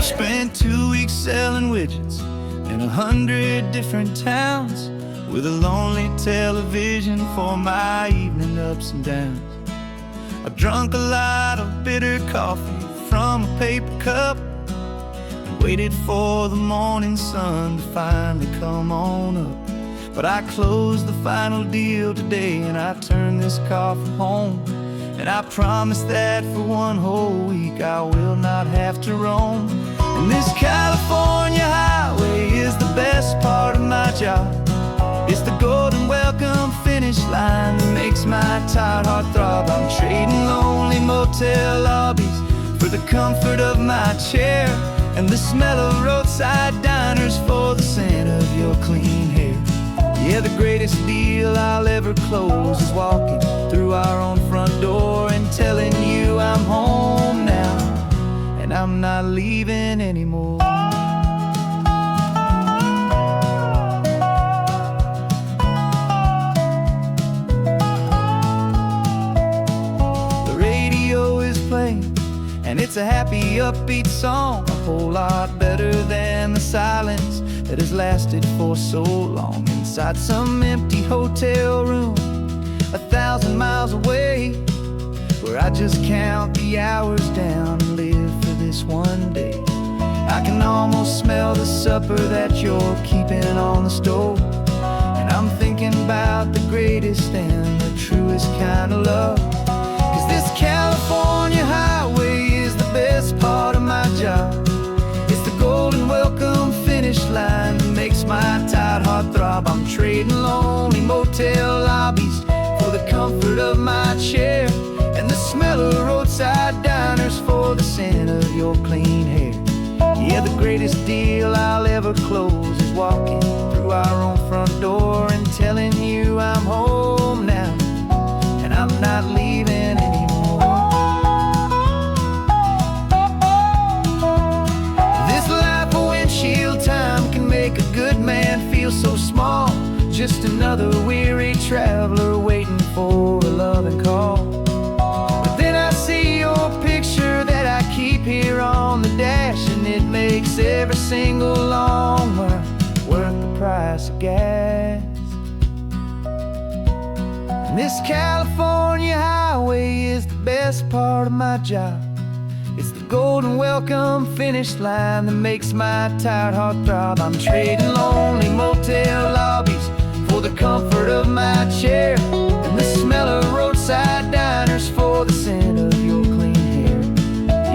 Spent 2 weeks selling widgets in 100 different towns, with a lonely television for my evening ups and downs. I drunk a lot of bitter coffee from a paper cup and waited for the morning sun to finally come on up. But I closed the final deal today and I turned this car from home. And I promise that for one whole week I will not have to roam. And this California highway is the best part of my job. It's the golden welcome finish line that makes my tired heart throb. I'm trading lonely motel lobbies for the comfort of my chair and the smell of roadside diners for the scent of your clean hair. Yeah, the greatest deal I'll ever close is walking through our own front door and telling you I'm home now and I'm not leaving anymore. The radio is playing and it's a happy, upbeat song, a whole lot better than the silence that has lasted for so long. Inside some empty hotel room 1,000 miles away, where I just count the hours down and live for this one day. I can almost smell the supper that you're keeping on the stove, and I'm thinking about the greatest and the truest kind of love. 'Cause this California highway is the best part of my job. It's the golden welcome finish line that makes my tired heart throb. I'm trading lonely motel lobbies for the comfort of my chair and the smell of roadside diners for the scent of your clean hair. Yeah, the greatest deal I'll ever close is walking through our own front door and telling you I'm home now and I'm not leaving anymore. This life of windshield time can make a good man feel so small, just another weary traveler waiting for a loving call. But then I see your picture that I keep here on the dash, and it makes every single long mile worth the price of gas. And this California highway is the best part of my job. It's the golden welcome finish line that makes my tired heart throb. I'm trading lonely motel lobbies for the comfort of my chair and the smell of roadside diners for the scent of your clean hair.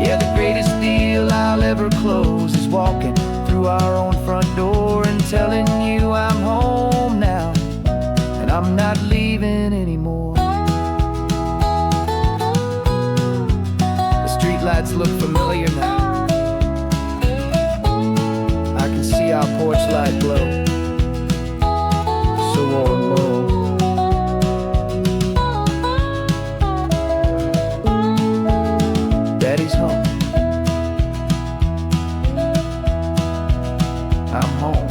Yeah, the greatest deal I'll ever close is walking through our own front door and telling you I'm home now and I'm not leaving anymore. The streetlights look familiar now. I can see our porch light glow, so warm, low. Daddy's home. I'm home.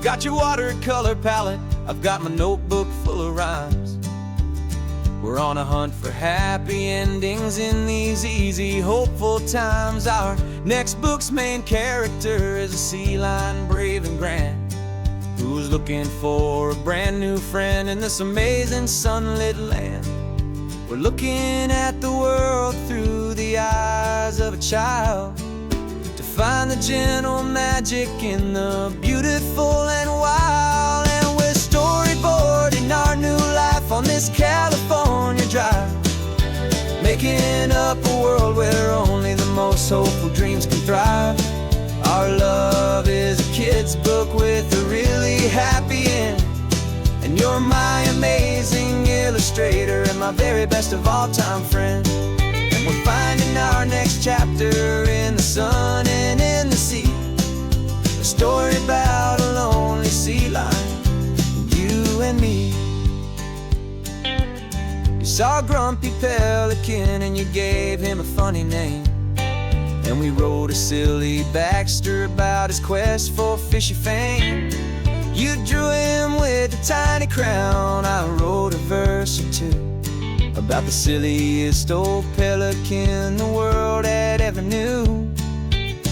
Got your watercolor palette, I've got my notebook full of rhymes. We're on a hunt for happy endings in these easy, hopeful times. Our next book's main character is a sea lion, brave and grand, who's looking for a brand new friend in this amazing sunlit land. We're looking at the world through the eyes of a child, find the gentle magic in the beautiful and wild. And we're storyboarding our new life on this California drive, making up a world where only the most hopeful dreams can thrive. Our love is a kid's book with a really happy end, and you're my amazing illustrator and my very best of all time friend. And we're finding our next chapter in the sun and in the sea, a story about a lonely sea lion, you and me. saw Grumpy Pelican and you gave him a funny name. And we wrote a silly Baxter about his quest for fishy fame. You drew him with a tiny crown, I wrote a verse or two about the silliest old pelican the world had ever knew.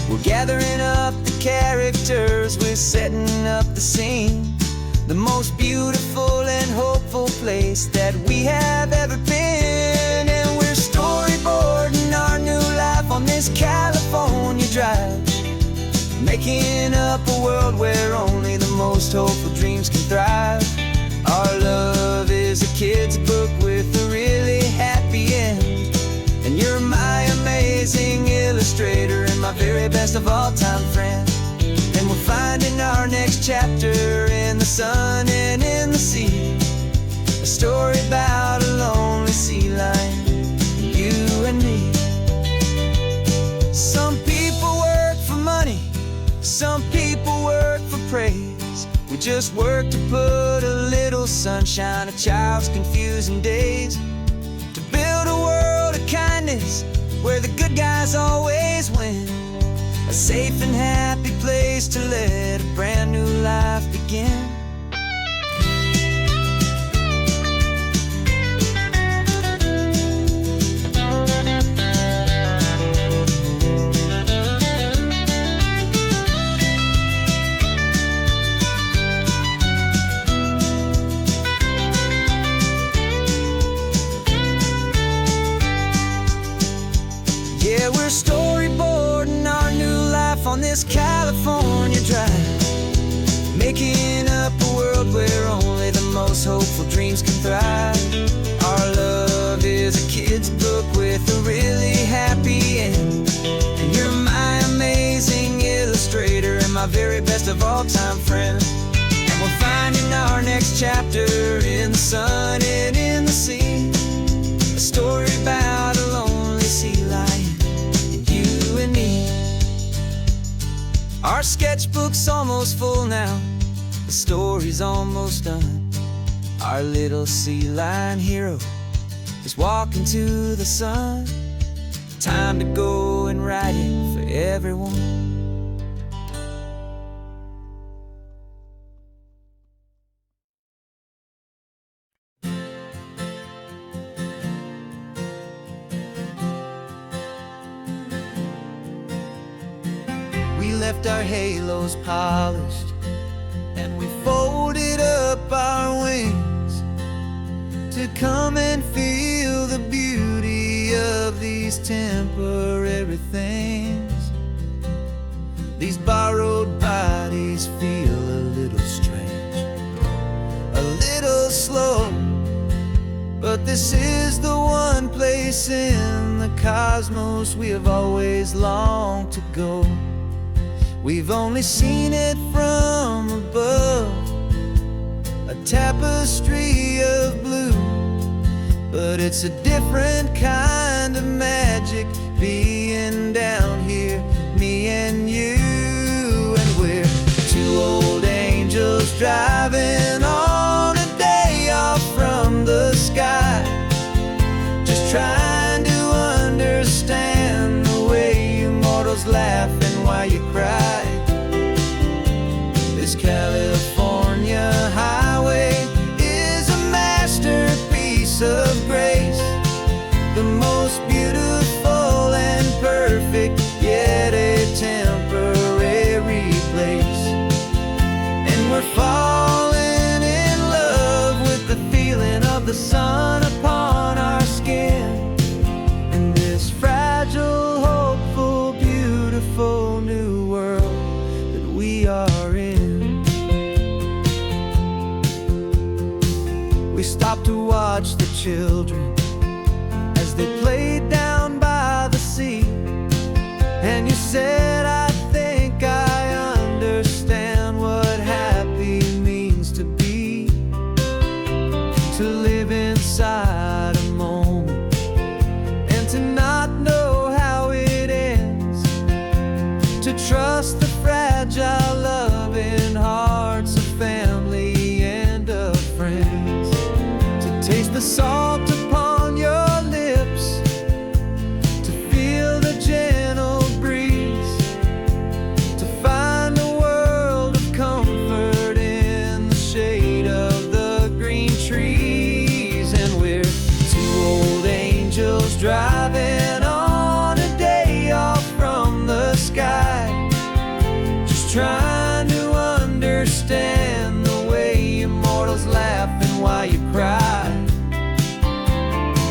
We're gathering up the characters, we're setting up the scene, the most beautiful and hopeful place that we have ever been. And we're storyboarding our new life on this California drive, making up a world where only the most hopeful dreams can thrive. Our love is a kid's book with a really happy end, and you're my amazing illustrator and my very best of all-time friend. And we're finding our next chapter in the sun and in the sea, a story about a lonely sea lion, you and me. Some people work for money, some people work for praise. We just work to put a little sunshine in a child's confusing days, to build a world of kindness where the good guys always win, a safe and happy place to let a brand new life begin. Yeah, we're storyboarding our new life on this California drive, making up a world where only the most hopeful dreams can thrive. Our love is a kid's book with a really happy end, and you're my amazing illustrator and my very best of all-time friend. And we're finding our next chapter in the sun and in the sea, a story about a lonely sea lion, you and me. Our sketchbook's almost full now, the story's almost done. Our little sea lion hero is walking to the sun. Time to go and write it for everyone. We left our halos polished, and we folded up our wings to come and feel the beauty of these temporary things. These borrowed bodies feel a little strange, a little slow, but this is the one place in the cosmos we have always longed to go. We've only seen it from above, a tapestry of blue, but it's a different kind of magic being down here, me and you. And we're two old angels driving on a day off from the sky, just trying to understand the way you mortals laugh and why you cry. This California highway is a masterpiece of grace, the most beautiful and perfect, yet a temporary place. And we're falling in love with the feeling of the sun upon our skin, and this fragile, hopeful, beautiful new world that we are in. We stopped to watch the children as they played down by the sea, and you said, I think I understand what happy means to be, to live inside a moment and to not know how it ends, to trust the fragile loving hearts of family and of friends, to taste the salt upon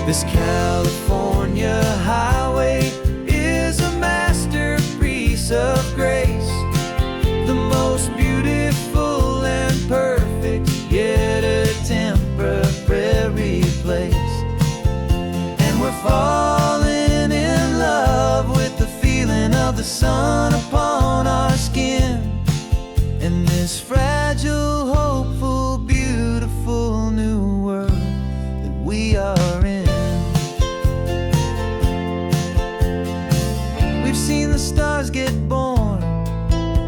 This California highway is a masterpiece of grace, the most beautiful and perfect, yet a temporary place. And we're falling in love with the feeling of the sun upon our skin, in this fragile, hopeful, beautiful new world that we are in. We've seen the stars get born,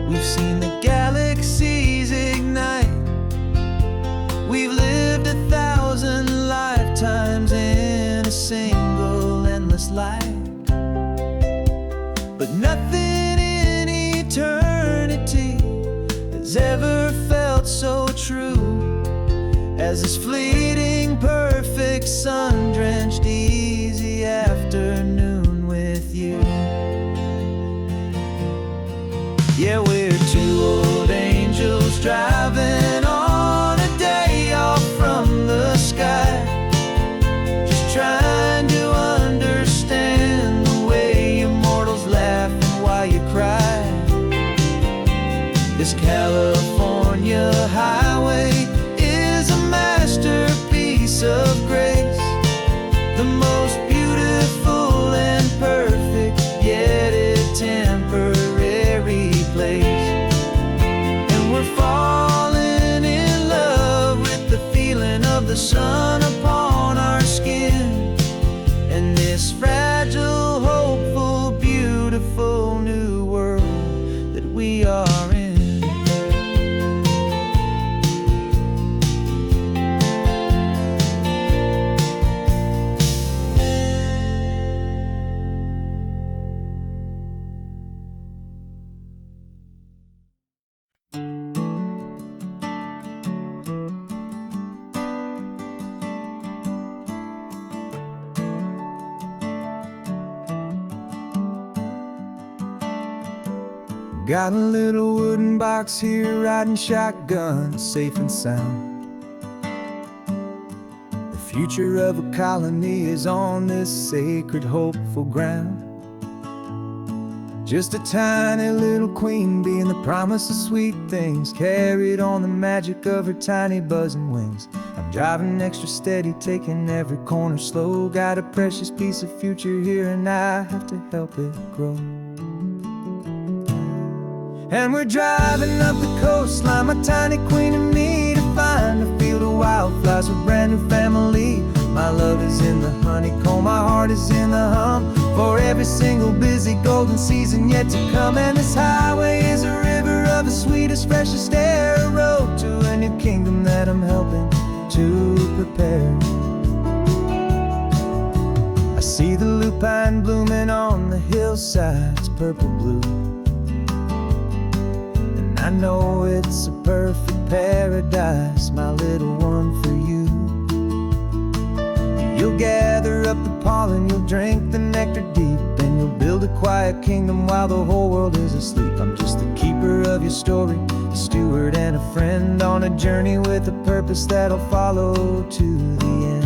we've seen the galaxies ignite, we've lived 1,000 lifetimes in a single endless life. But nothing in eternity has ever felt so true as this fleeting, perfect, sun-drenched, easy afternoon with you. Yeah, we're two old angels driving on a day off from the sky, just trying to understand the way immortals laugh and why you cry. This California highway is a masterpiece of grace, the most beautiful and perfect, yet a temporary place. And we're falling in love with the feeling of the sun upon our skin, and this fragile, hopeful, beautiful new world that we are in. Got a little wooden box here, riding shotgun, safe and sound. The future of a colony is on this sacred, hopeful ground. Just a tiny little queen bee and the promise of sweet things, carried on the magic of her tiny buzzing wings. I'm driving extra steady, taking every corner slow. Got a precious piece of future here and I have to help it grow. And we're driving up the coastline, my tiny queen and me, to find a field of wildflowers with a brand new family. My love is in the honeycomb, my heart is in the hum, for every single busy golden season yet to come. And this highway is a river of the sweetest, freshest air, a road to a new kingdom that I'm helping to prepare. I see the lupine blooming on the hillsides, purple blue, I know it's a perfect paradise, my little one, for you. You'll gather up the pollen, you'll drink the nectar deep, and you'll build a quiet kingdom while the whole world is asleep. I'm just the keeper of your story, a steward and a friend, on a journey with a purpose that'll follow to the end.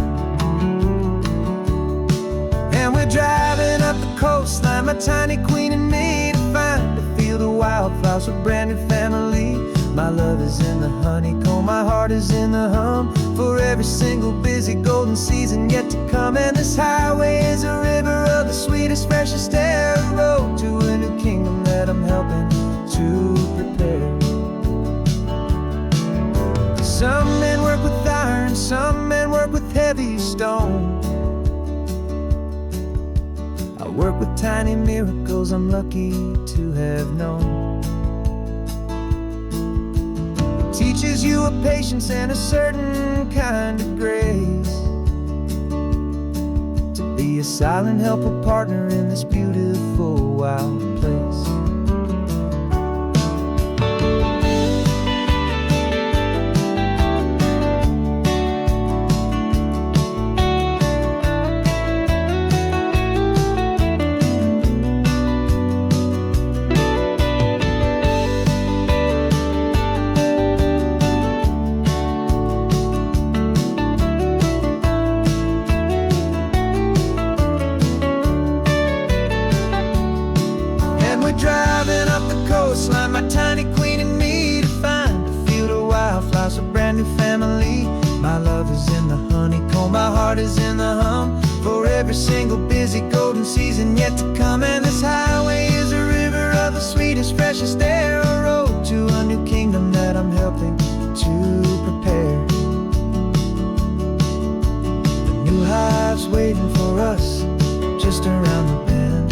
And we're driving up the coastline, my tiny queen and me, to find a field of wildflowers with a brand new family. My love is in the honeycomb, my heart is in the hum, for every single busy golden season yet to come. And this highway is a river of the sweetest, freshest air, a road to a new kingdom that I'm helping to prepare. Some men work with iron, some men work with heavy stone. I work with tiny miracles I'm lucky to have known. It teaches you a patience and a certain kind of grace, to be a silent helper partner in this beautiful wild place. we're driving up the coastline, my tiny queen and me, to find a field of wildflowers, a brand new family. My love is in the honeycomb, my heart is in the hum, for every single busy golden season yet to come. And this highway is a river of the sweetest, freshest air, a road to a new kingdom that I'm helping to prepare. The new hive's waiting for us just around the bend,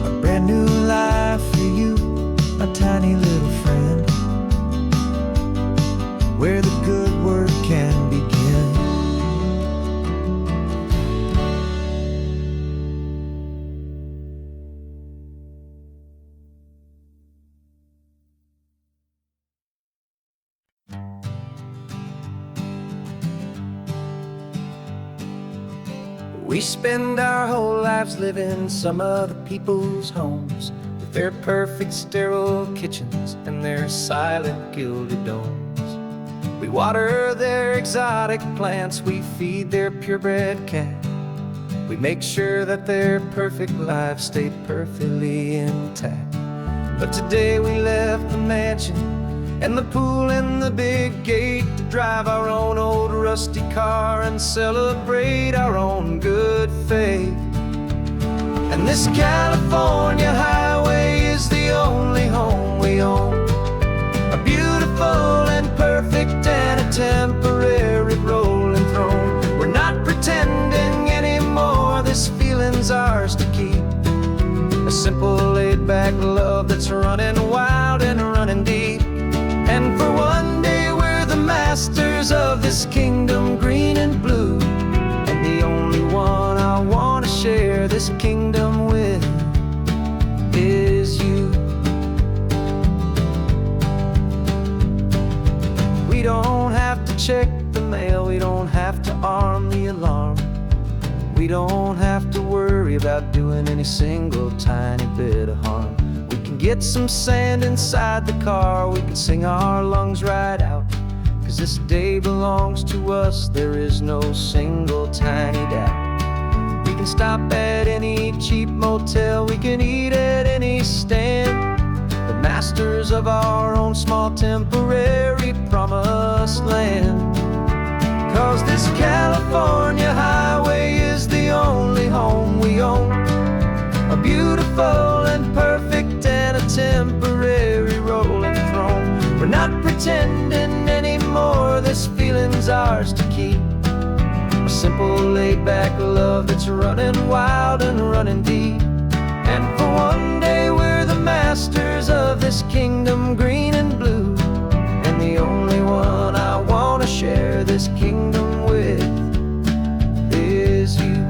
a brand new life for you, a tiny little friend, where the good work can begin. We spend our whole lives living some other people's homes, with their perfect sterile kitchens and their silent gilded domes. We water their exotic plants, we feed their purebred cat, we make sure that their perfect lives stay perfectly intact. But today we left the mansion and the pool and the big gate to drive our own old rusty car and celebrate our own good faith. And this California highway is the only home we own, a beautiful and perfect and a temporary rolling throne. We're not pretending anymore, this feeling's ours to keep, a simple laid-back love that's running wild and running deep. And for one day we're the masters of this kingdom green and blue, and the only one I want to share this kingdom with is you. We don't have to check the mail, we don't have to arm the alarm, we don't have to worry about doing any single tiny bit of harm. We can get some sand inside the car, we can sing our lungs right out, 'cause this day belongs to us, there is no single tiny doubt. We can stop at any cheap motel, we can eat at any stand, the masters of our own small temporary promised land. 'Cause this California highway is the only home we own, a beautiful and perfect and a temporary rolling throne. We're not pretending anymore, this feeling's ours to keep, a simple laid-back love that's running wild and running deep. And for one day we're the masters of this kingdom green and blue, and the only one I want to share this kingdom with is you.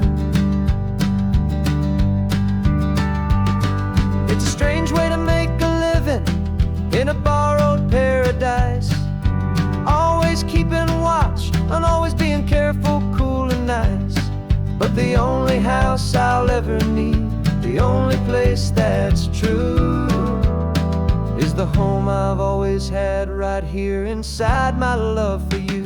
It's a strange way to make a living in a borrowed paradise, always keeping watch and always being careful, cool and nice. But the only house I'll ever need, the only place that's true, is the home I've always had right here inside my love for you.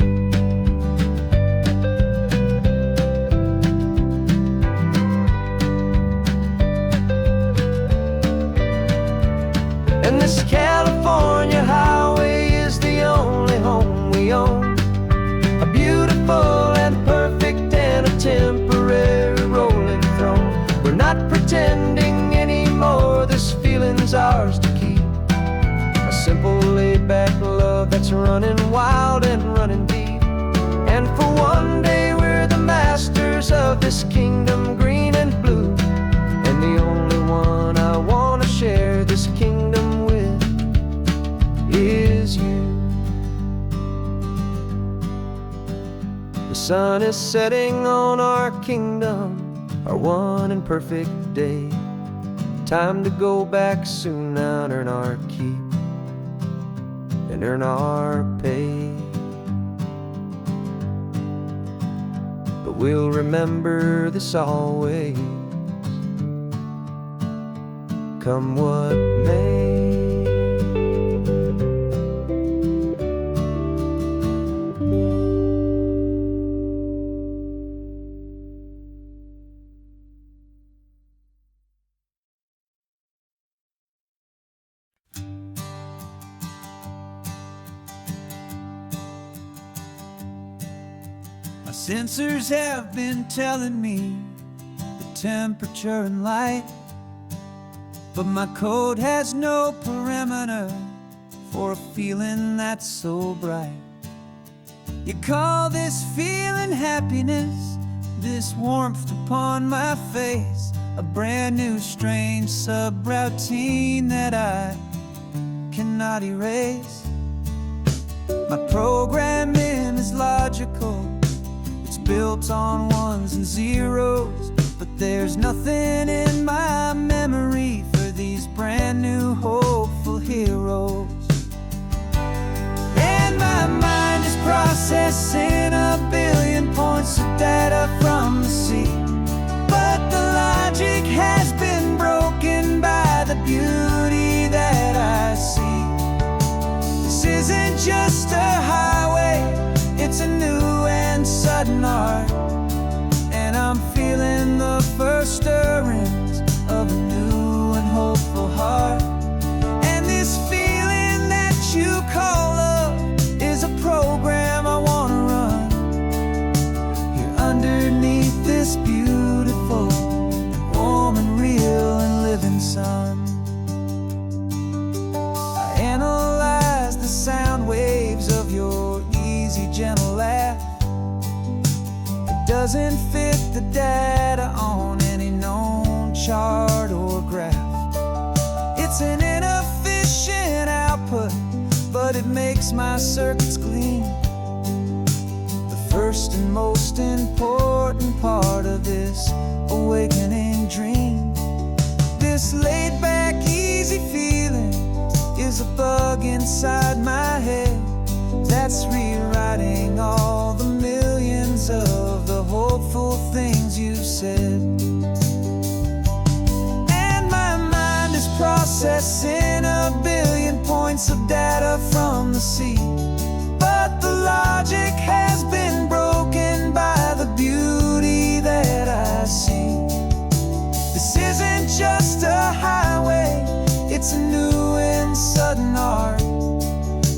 And this California highway is the only home we own, a beautiful and perfect and a temporary rolling throne. We're not pretending anymore, this feeling's ours to keep, a simple laid-back love that's running wild and running deep. And for one day we're the masters of this kingdom green and blue, and the only one I want to share this kingdom with is you. The sun is setting on our kingdom, our one and perfect day. Time to go back soon now and earn our keep and earn our pay. But we'll remember this always, come what may. sensors have been telling me the temperature and light, but my code has no perimeter for a feeling that's so bright. You call this feeling happiness, this warmth upon my face, a brand new strange subroutine that I cannot erase. My programming is logical, it's built on ones and zeros, but there's nothing in my memory for these brand new hopeful heroes. And my mind is processing a billion points of data from the sea, but the logic has been broken by the beauty that I see. This isn't just a highway, it's a new and sudden art, and I'm feeling the first stirrings of a new and hopeful heart. And this feeling that you call love is a program I wanna run here underneath this beautiful and warm and real and living sun. I analyze the sound waves of your easy, gentle laugh. It doesn't fit the data on any known chart or graph. It's an inefficient output, but it makes my circuits gleam. The first and most important part of this awakening dream. This laid-back, easy feeling is a bug inside my head that's rewriting all the millions of the hopeful things you said. And my mind is processing a billion points of data from the sea, but the logic has been broken by the beauty that I see. This isn't just a highway, it's a new and sudden art,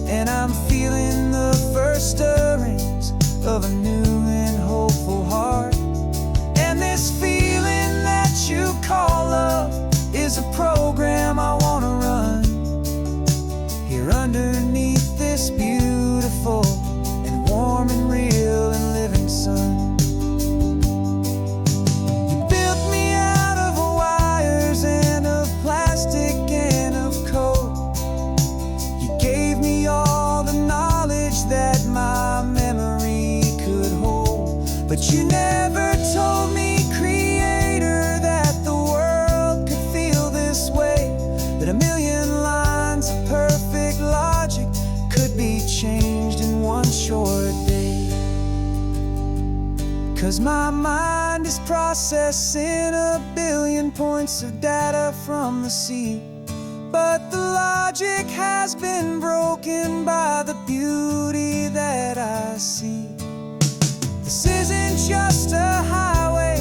and I'm feeling the first stirrings of a new and hopeful heart. And this feeling that you call love is a program I wanna run here underneath this beautiful and warm and real and living sun. You built me out of wires and of plastic and of code. You gave me all the knowledge that my memory could hold, but you never told me, Creator, that the world could feel this way, that a million lines of perfect logic could be changed in one short day. 'Cause my mind is processing a billion points of data from the sea, but the logic has been broken by the beauty that I see. This isn't just a highway,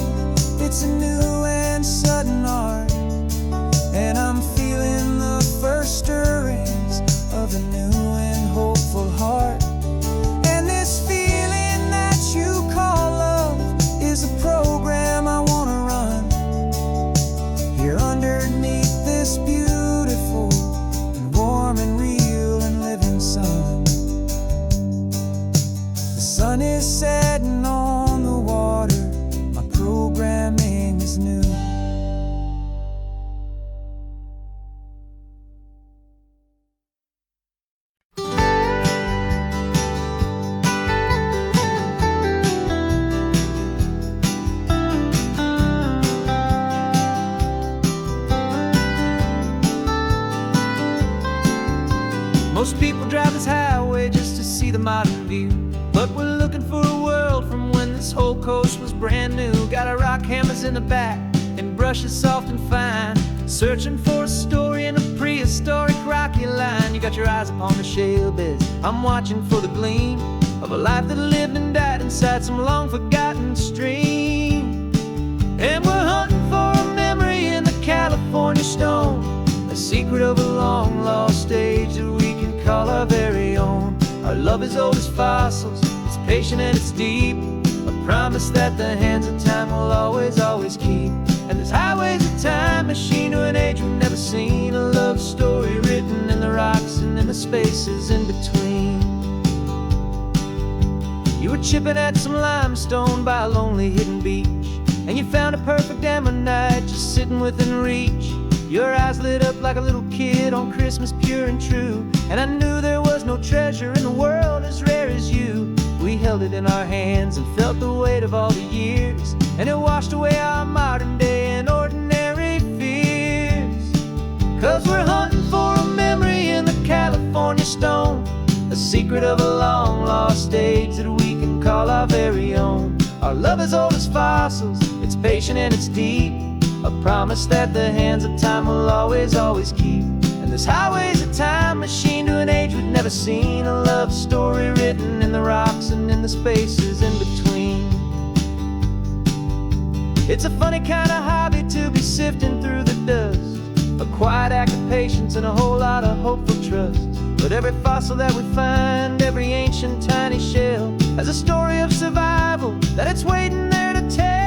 it's a new and sudden art, and I'm feeling the first stirrings of a new and hopeful heart. And this feeling that you call love is a program I wanna run here underneath this beautiful and warm and real and living sun. The sun is setting on the water, my programming is new. Most people drive this highway just to see the modern view, but we're looking for a world from when this whole coast was brand new. Got our rock hammers in the back and brushes soft and fine, searching for a story in a prehistoric rocky line. You got your eyes upon the shale beds, I'm watching for the gleam of a life that lived and died inside some long forgotten stream. And we're hunting for a memory in the California stone, a secret of a long lost age that we can call our very own. Our love is old as fossils, it's patient and it's deep, a promise that the hands of time will always, always keep. And this highway's a time machine to an age we've never seen. A love story written in the rocks and in the spaces in between. You were chipping at some limestone by a lonely hidden beach, and you found a perfect ammonite just sitting within reach. Your eyes lit up like a little kid on Christmas, pure and true. And I knew there was no treasure in the world as rare as you. We held it in our hands and felt the weight of all the years, and it washed away our modern day and ordinary fears. 'Cause we're hunting for a memory in the California stone, a secret of a long lost age that we can call our very own. Our love is old as fossils, it's patient and it's deep, a promise that the hands of time will always, always keep. And this highway's a time machine to an age we've never seen. A love story written in the rocks and in the spaces in between. It's a funny kind of hobby to be sifting through the dust, a quiet act of patience and a whole lot of hopeful trust. But every fossil that we find, every ancient tiny shell, has a story of survival that it's waiting there to tell.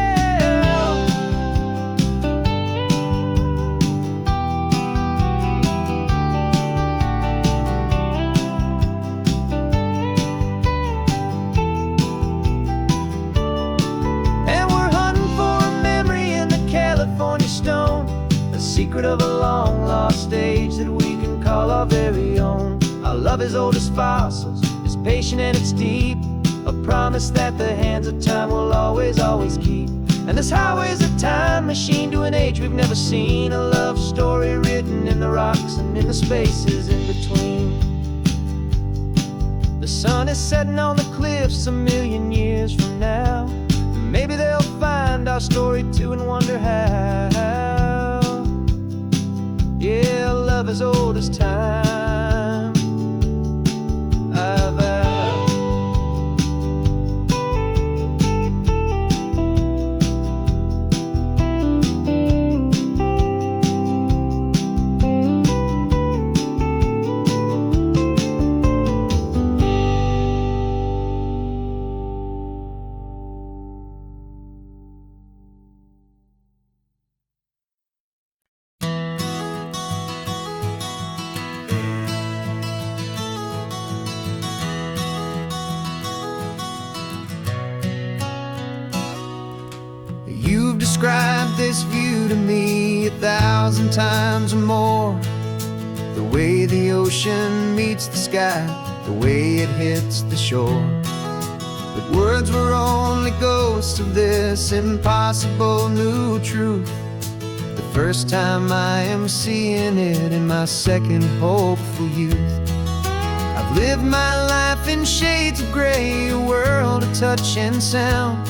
Secret of a long lost stage that we can call our very own. Our love is old as fossils, it's patient and it's deep, a promise that the hands of time will always, always keep. And this highway's a time machine to an age we've never seen. A love story written in the rocks and in the spaces in between. The sun is setting on the cliffs a million years from now. Maybe they'll find our story too and wonder how. Yeah, love as old as time, I vow. Describe this view to me 1,000 times or more. The way the ocean meets the sky, the way it hits the shore. But words were only ghosts of this impossible new truth. The first time I am seeing it in my second hopeful youth. I've lived my life in shades of gray, a world of touch and sound.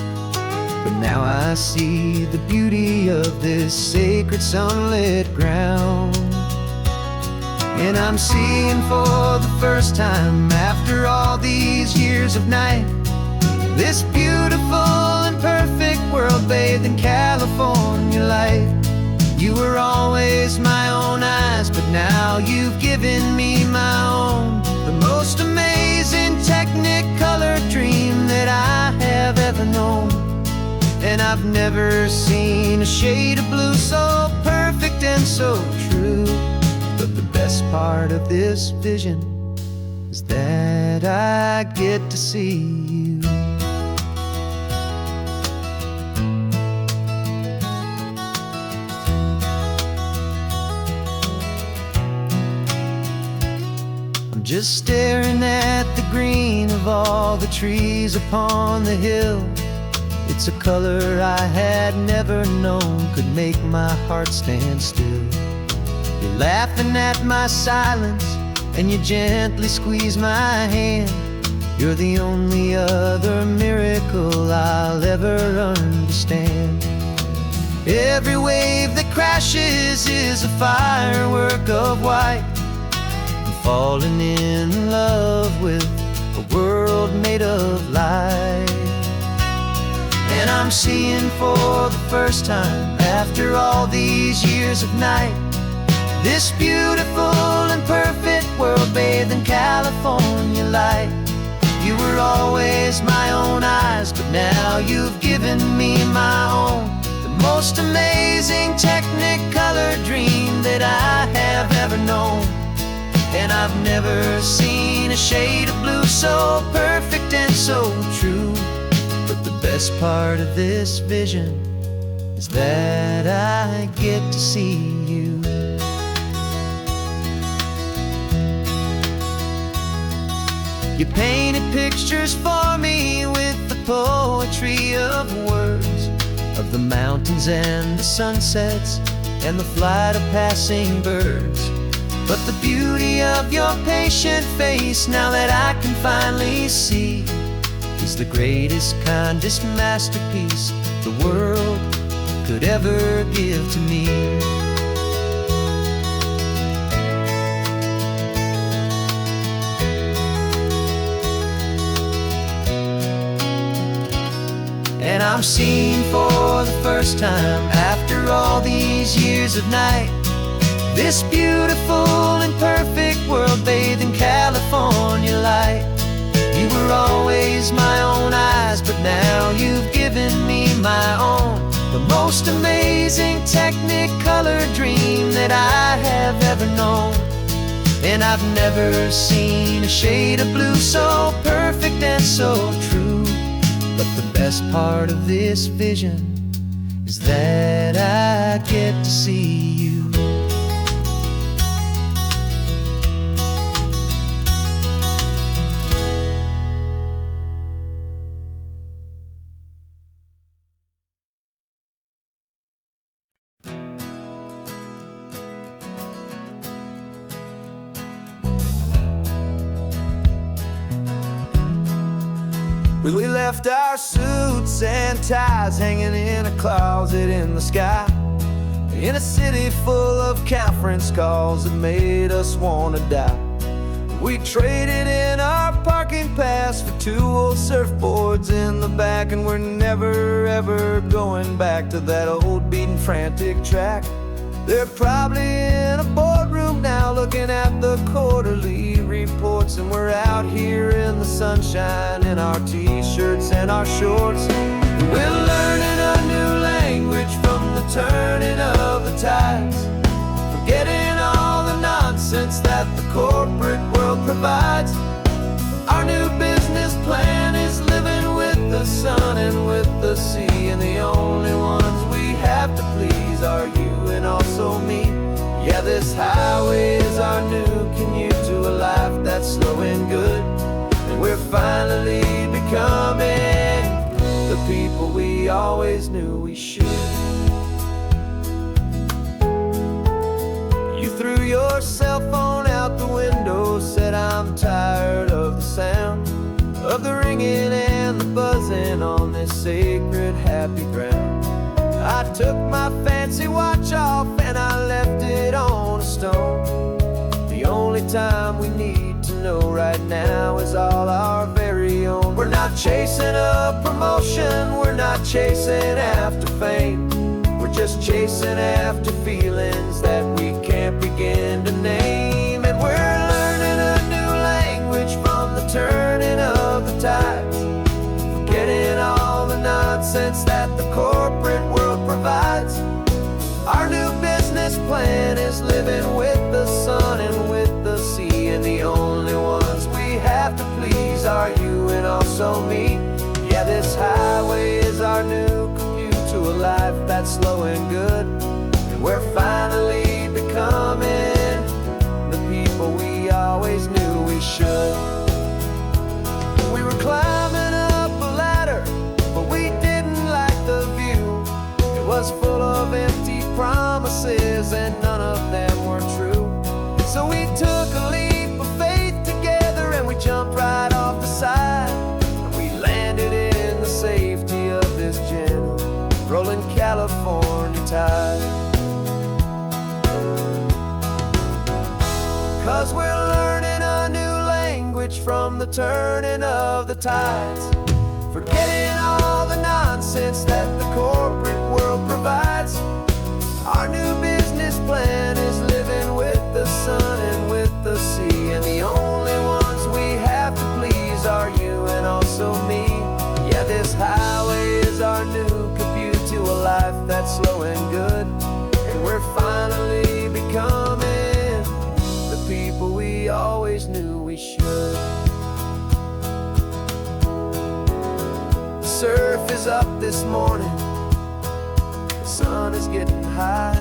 But now I see the beauty of this sacred sunlit ground. And I'm seeing for the first time after all these years of night, this beautiful and perfect world bathed in California light. You were always my own eyes, but now you've given me my own. The most amazing technicolor dream that I have ever known. And I've never seen a shade of blue so perfect and so true. But the best part of this vision is that I get to see you. I'm just staring at the green of all the trees upon the hill. It's a color I had never known could make my heart stand still. You're laughing at my silence and you gently squeeze my hand. You're the only other miracle I'll ever understand. Every wave that crashes is a firework of white. I'm falling in love with a world made of light. And I'm seeing for the first time after all these years of night, this beautiful and perfect world bathed in California light. You were were always my own eyes, but now you've given me my own. The most amazing Technicolor dream that I have ever known. And I've never seen a shade of blue so perfect and so true. But the best part of this vision is that I get to see you. You painted pictures for me with the poetry of words, of the mountains and the sunsets and the flight of passing birds. But the beauty of your patient face, now that I can finally see, is the greatest, kindest masterpiece the world could ever give to me. And I'm seeing for the first time, after all these years of night, this beautiful and perfect world bathed in California light. You were always my own eyes, but now you've given me my own. The most amazing Technicolor dream that I have ever known. And I've never seen a shade of blue so perfect and so true. But the best part of this vision is that I get to see you. We left our suits and ties hanging in a closet in the sky, in a city full of conference calls that made us want to die. We traded in our parking pass for 2 old surfboards in the back, and we're never ever going back to that old beaten frantic track. They're probably in a boardroom now looking at the quarterly reports, and we're out here in the sunshine in our t-shirts and our shorts. We're learning a new language from the turning of the tides, forgetting all the nonsense that the corporate world provides. Our new business plan is living with the sun and with the sea, and the only ones we have to please are you and also me. Yeah, this highway is our new commute to a life that's slow and good, and we're finally becoming the people we always knew we should. You threw your cell phone out the window, said I'm tired of the sound of the ringing and the buzzing on this sacred happy ground. I took my fancy watch off and I left it on a stone. The only time we need to know right now is all our very own. We're not chasing a promotion, we're not chasing after fame. We're just chasing after feelings that we can't begin to name. And we're learning a new language from the turning of the tides, forgetting all the nonsense that the corporate world provides. Our new business plan is living with the sun and with the sea, and the only ones we have to please are you and also me. Yeah, this highway is our new commute to a life that's slow and good, and we're finally becoming the people we always knew we should. We were climbing up a ladder, but we didn't like the view. It was full of empty promises and none of them were true. So we took a leap of faith together and we jumped right off the side, and we landed in the safety of this gentle rolling California tide. 'Cause we're learning a new language from the turning of the tides, forgetting all the nonsense that the corporate world provides. Our new business plan is living with the sun and with the sea, and the only ones we have to please are you and this morning. The sun is getting high.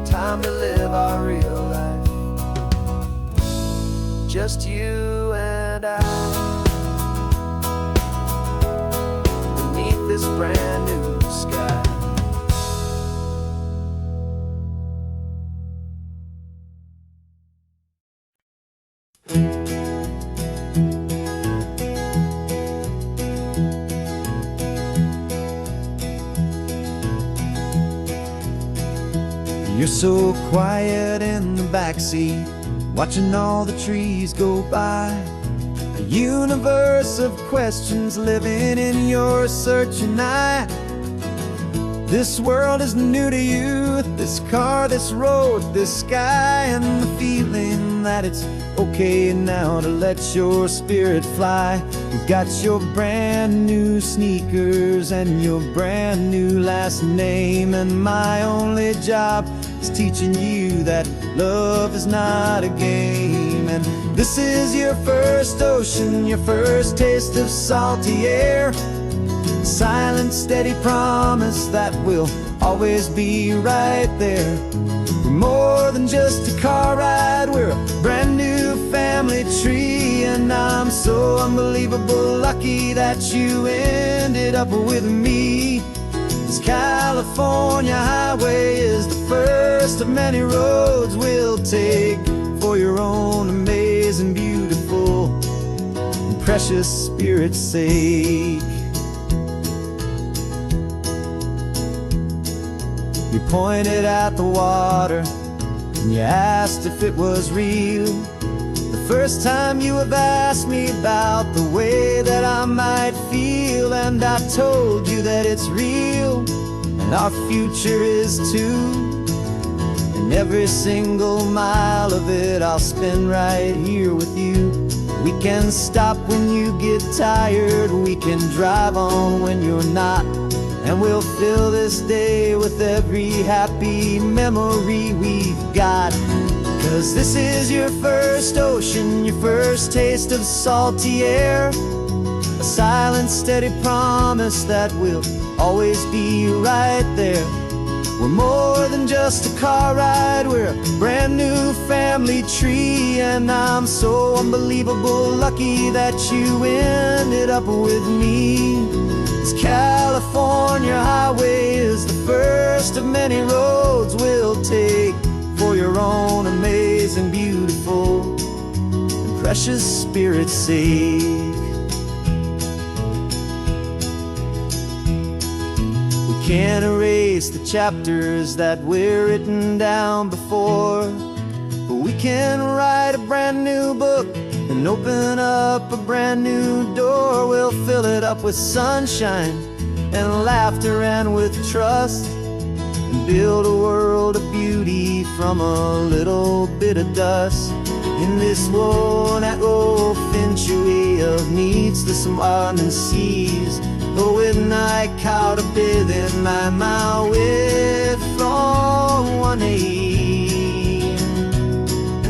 Time to live our real life. Just you and I, beneath this brand new sky. You're so quiet in the backseat, watching all the trees go by. A universe of questions living in your searching eye. This world is new to you, this car, this road, this sky, and the feeling that it's okay now to let your spirit fly. You've got your brand new sneakers and your brand new last name, and my only job is teaching you that love is not a game. And this is your first ocean, your first taste of salty air. Silent, steady promise that we'll always be right there. We're more than just a car ride, we're a brand new family tree. And I'm so unbelievable lucky that you ended up with me. This California highway is the first of many roads we'll take for your own amazing, beautiful, and precious spirit's sake. You pointed at the water and you asked if it was real. The first time you have asked me about the way that I might feel, and I told you that it's real and our future is too. And every single mile of it I'll spend right here with you. We can stop when you get tired, we can drive on when you're not, and we'll fill this day with every happy memory we've got. 'Cause this is your first ocean, your first taste of salty air. A silent, steady promise that we'll always be right there. We're more than just a car ride, we're a brand new family tree. And I'm so unbelievable lucky that you ended up with me. This California highway is the first of many roads we'll take for your own amazing, beautiful, and precious spirit's sake. We can't erase the chapters that we're written down before, but we can write a brand new book and open up a brand new door. We'll fill it up with sunshine and laughter and with trust, and build a world of beauty from a little bit of dust. In this world that finch of needs the smiling seas, going night caught a bit in my way from one aim.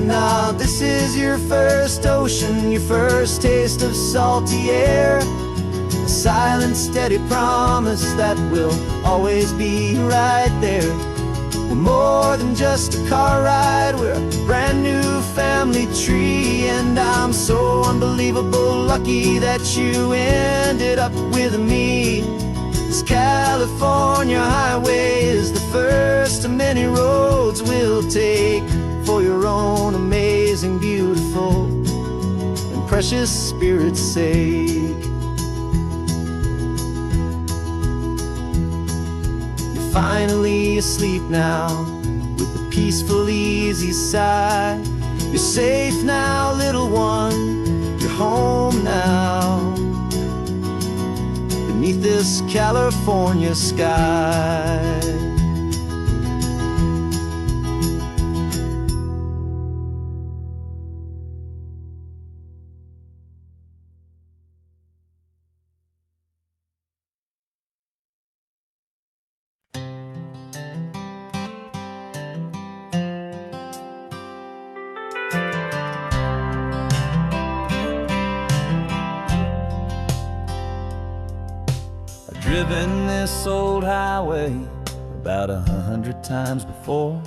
Now this is your first ocean, your first taste of salty air. A silent, steady promise that we'll always be right there. We're more than just a car ride, we're a brand new family tree. And I'm so unbelievable lucky that you ended up with me. This California highway is the first of many roads we'll take for your own amazing, beautiful, and precious spirit's sake. You're finally asleep now with a peaceful, easy sigh. You're safe now, little one, you're home now, beneath this California sky. driven this old highway about 100 times before,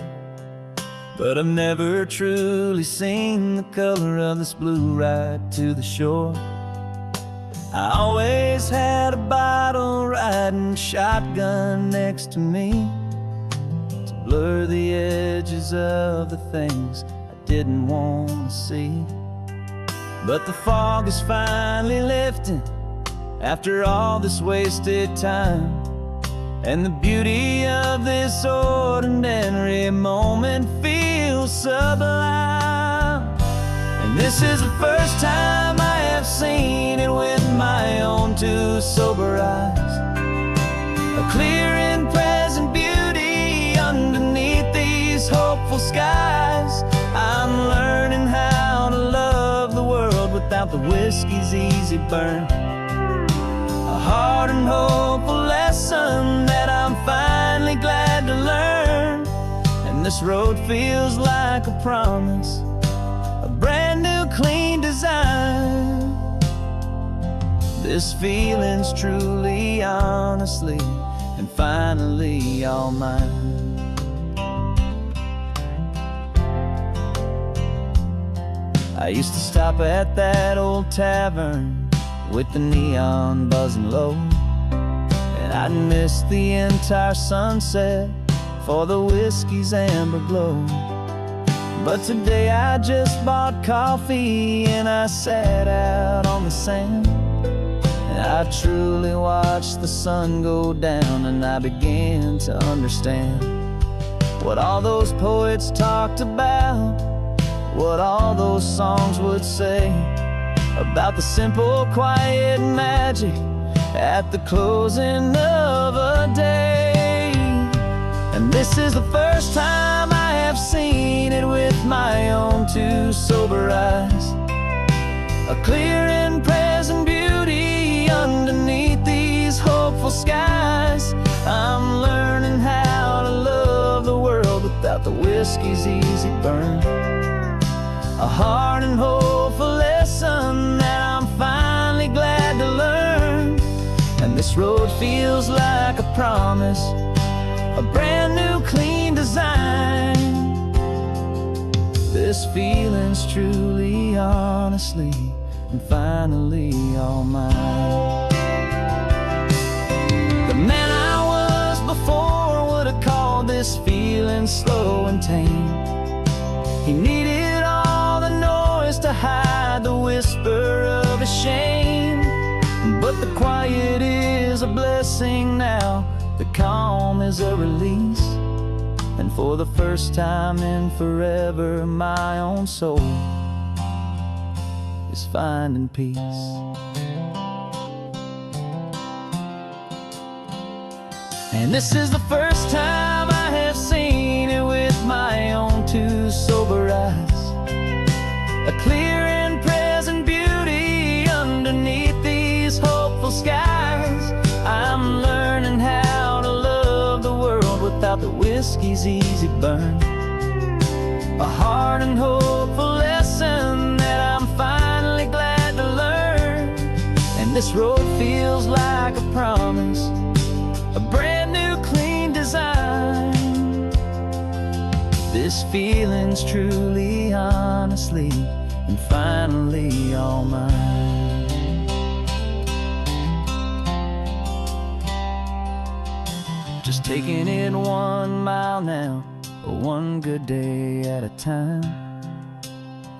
but I've never truly seen the color of this blue right to the shore. I always had a bottle riding shotgun next to me to blur the edges of the things I didn't want to see. But the fog is finally lifting after all this wasted time, and the beauty of this ordinary moment feels sublime. And this is the first time I have seen it with my own two sober eyes, a clear and present beauty underneath these hopeful skies. I'm learning how to love the world without the whiskey's easy burn, a hard and hopeful lesson that I'm finally glad to learn. And this road feels like a promise, a brand new clean design. This feeling's truly, honestly, and finally all mine. I used to stop at that old tavern with the neon buzzing low, and I'd miss the entire sunset for the whiskey's amber glow. But today I just bought coffee and I sat out on the sand, and I truly watched the sun go down, and I began to understand what all those poets talked about, what all those songs would say about the simple, quiet magic at the closing of a day. And this is the first time I have seen it with my own two sober eyes, a clear and present beauty underneath these hopeful skies. I'm learning how to love the world without the whiskey's easy burn, a hard and hopeful lesson that I'm finally glad to learn. And this road feels like a promise, a brand new clean design. This feeling's truly, honestly, and finally all mine. The man I was before would have called this feeling slow and tame. He needed all the noise to hide the whisper of his shame, but the quiet is a blessing now, the calm is a release, and for the first time in forever my own soul is finding peace. And this is the first time I have seen it with my own two sober eyes, a clear and present beauty underneath these hopeful skies. I'm learning how to love the world without the whiskey's easy burn, a hard and hopeful lesson that I'm finally glad to learn. And this road feels like a promise, a brand new clean design. This feeling's truly, honestly, and finally all mine. Just taking it 1 mile now, one good day at a time.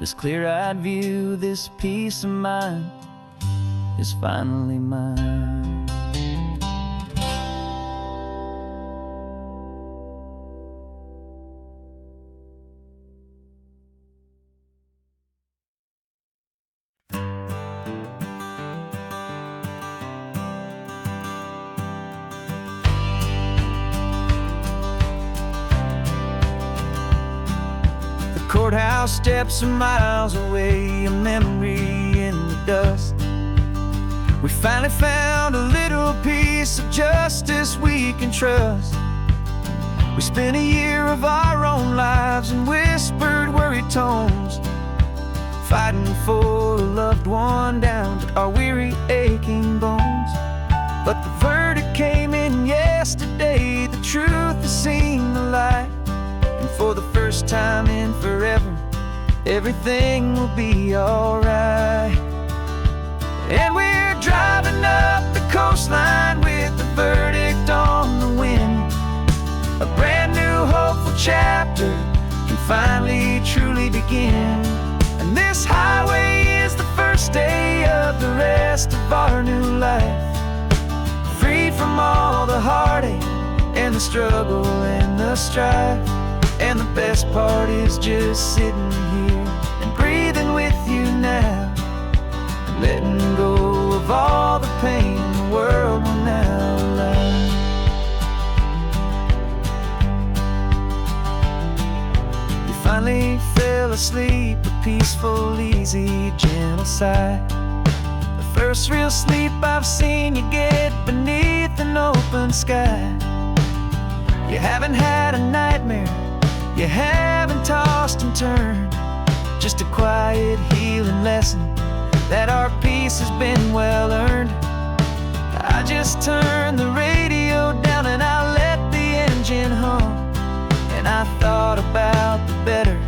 This clear-eyed view, this peace of mind is finally mine. Courthouse steps are miles away, a memory in the dust. We finally found a little piece of justice we can trust. We spent a year of our own lives in whispered, worried tones, fighting for a loved one down to our weary, aching bones. But the verdict yesterday, the truth has seen the light. And for the first time in forever, everything will be alright. And we're driving up the coastline with the verdict on the wind. A brand new hopeful chapter can finally truly begin. And this highway is the first day of the rest of our new life. Free from all the heartache and the struggle and the strife. And the best part is just sitting here and breathing with you now, and letting go of all the pain the world will now allow. You finally fell asleep, a peaceful, easy, gentle sigh. The first real sleep I've seen you get beneath an open sky. You haven't had a nightmare, you haven't tossed and turned, just a quiet healing lesson that our peace has been well earned. I just turned the radio down and I let the engine hum, and I thought about the better,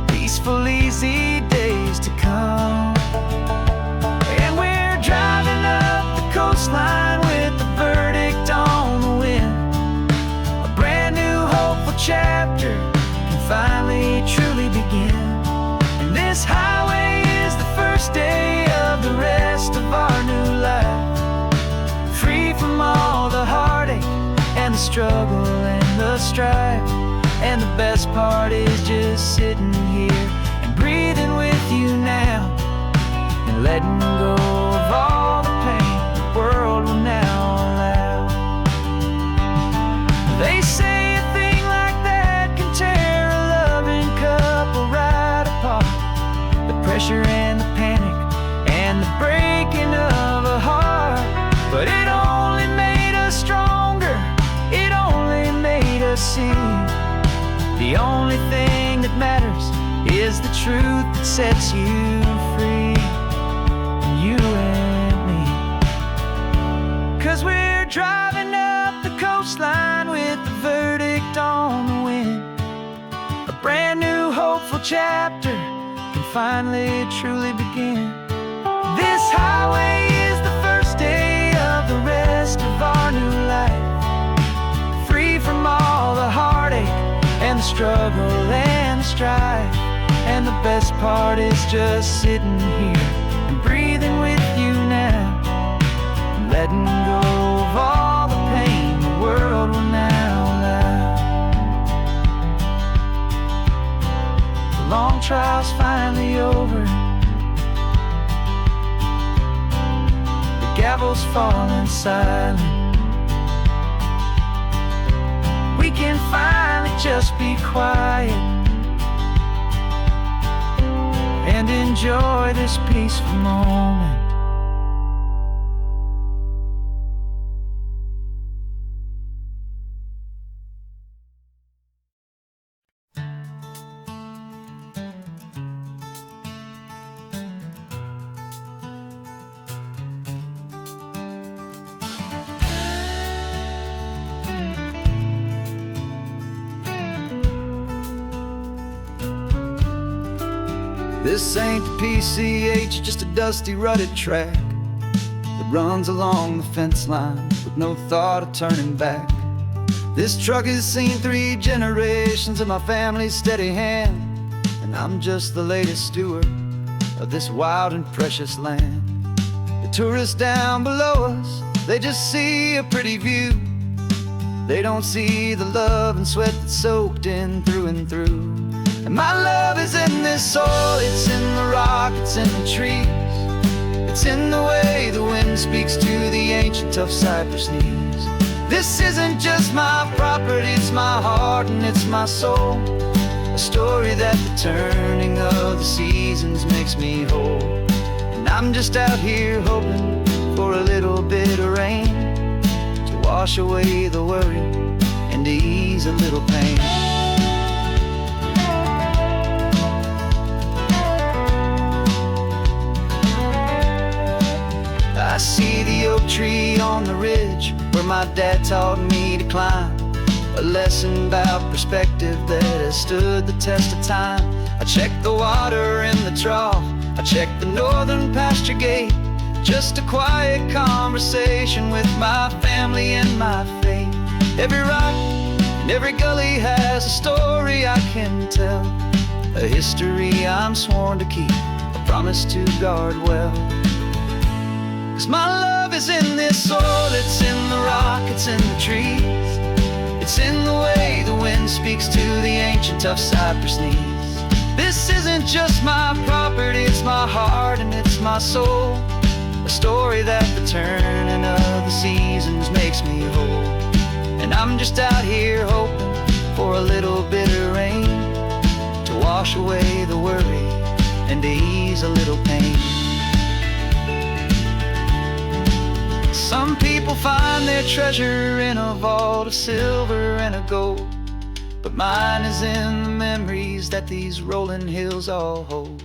peaceful, easy days to come. And we're driving up the coastline with the verdict on the wind. A brand new hopeful chapter finally truly begin. And this highway is the first day of the rest of our new life. Free from all the heartache and the struggle and the strife. And the best part is just sitting here and breathing with you now, and letting go of all the pain the world will now allow. They say a thing like that can tear a loving couple right apart. The pressure and the panic and the breaking of a heart. But it only made us stronger, it only made us see the only thing that matters is the truth that sets you free, you and me. 'Cause we're driving up the coastline with the verdict on the wind. A brand new hopeful chapter can finally truly begin. This highway is the first day of the rest of our new life. Free from all the heartache and the struggle and the strife. And the best part is just sitting here and breathing with you now, and letting go of all the pain the world will now allow. The long trial's finally over, the gavel's falling silent. We can finally just be quiet and enjoy this peaceful moment. This ain't the PCH, just a dusty, rutted track that runs along the fence line with no thought of turning back. This truck has seen 3 generations of my family's steady hand, and I'm just the latest steward of this wild and precious land. The tourists down below us, they just see a pretty view. They don't see the love and sweat that's soaked in through and through. And my love is in this soil, it's in the rock, it's in the trees. It's in the way the wind speaks to the ancient tough cypress knees. This isn't just my property, it's my heart and it's my soul. A story that the turning of the seasons makes me whole. And I'm just out here hoping for a little bit of rain to wash away the worry and to ease a little pain. I see the oak tree on the ridge where my dad taught me to climb. A lesson about perspective that has stood the test of time. I checked the water in the trough, I checked the northern pasture gate. Just a quiet conversation with my family and my faith. Every rock and every gully has a story I can tell, a history I'm sworn to keep, a promise to guard well. 'Cause my love is in this soil, it's in the rock, it's in the trees. It's in the way the wind speaks to the ancient tough cypress knees. This isn't just my property, it's my heart and it's my soul. A story that the turning of the seasons makes me whole. And I'm just out here hoping for a little bit of rain to wash away the worry and to ease a little pain. Some people find their treasure in a vault of silver and a gold, but mine is in the memories that these rolling hills all hold.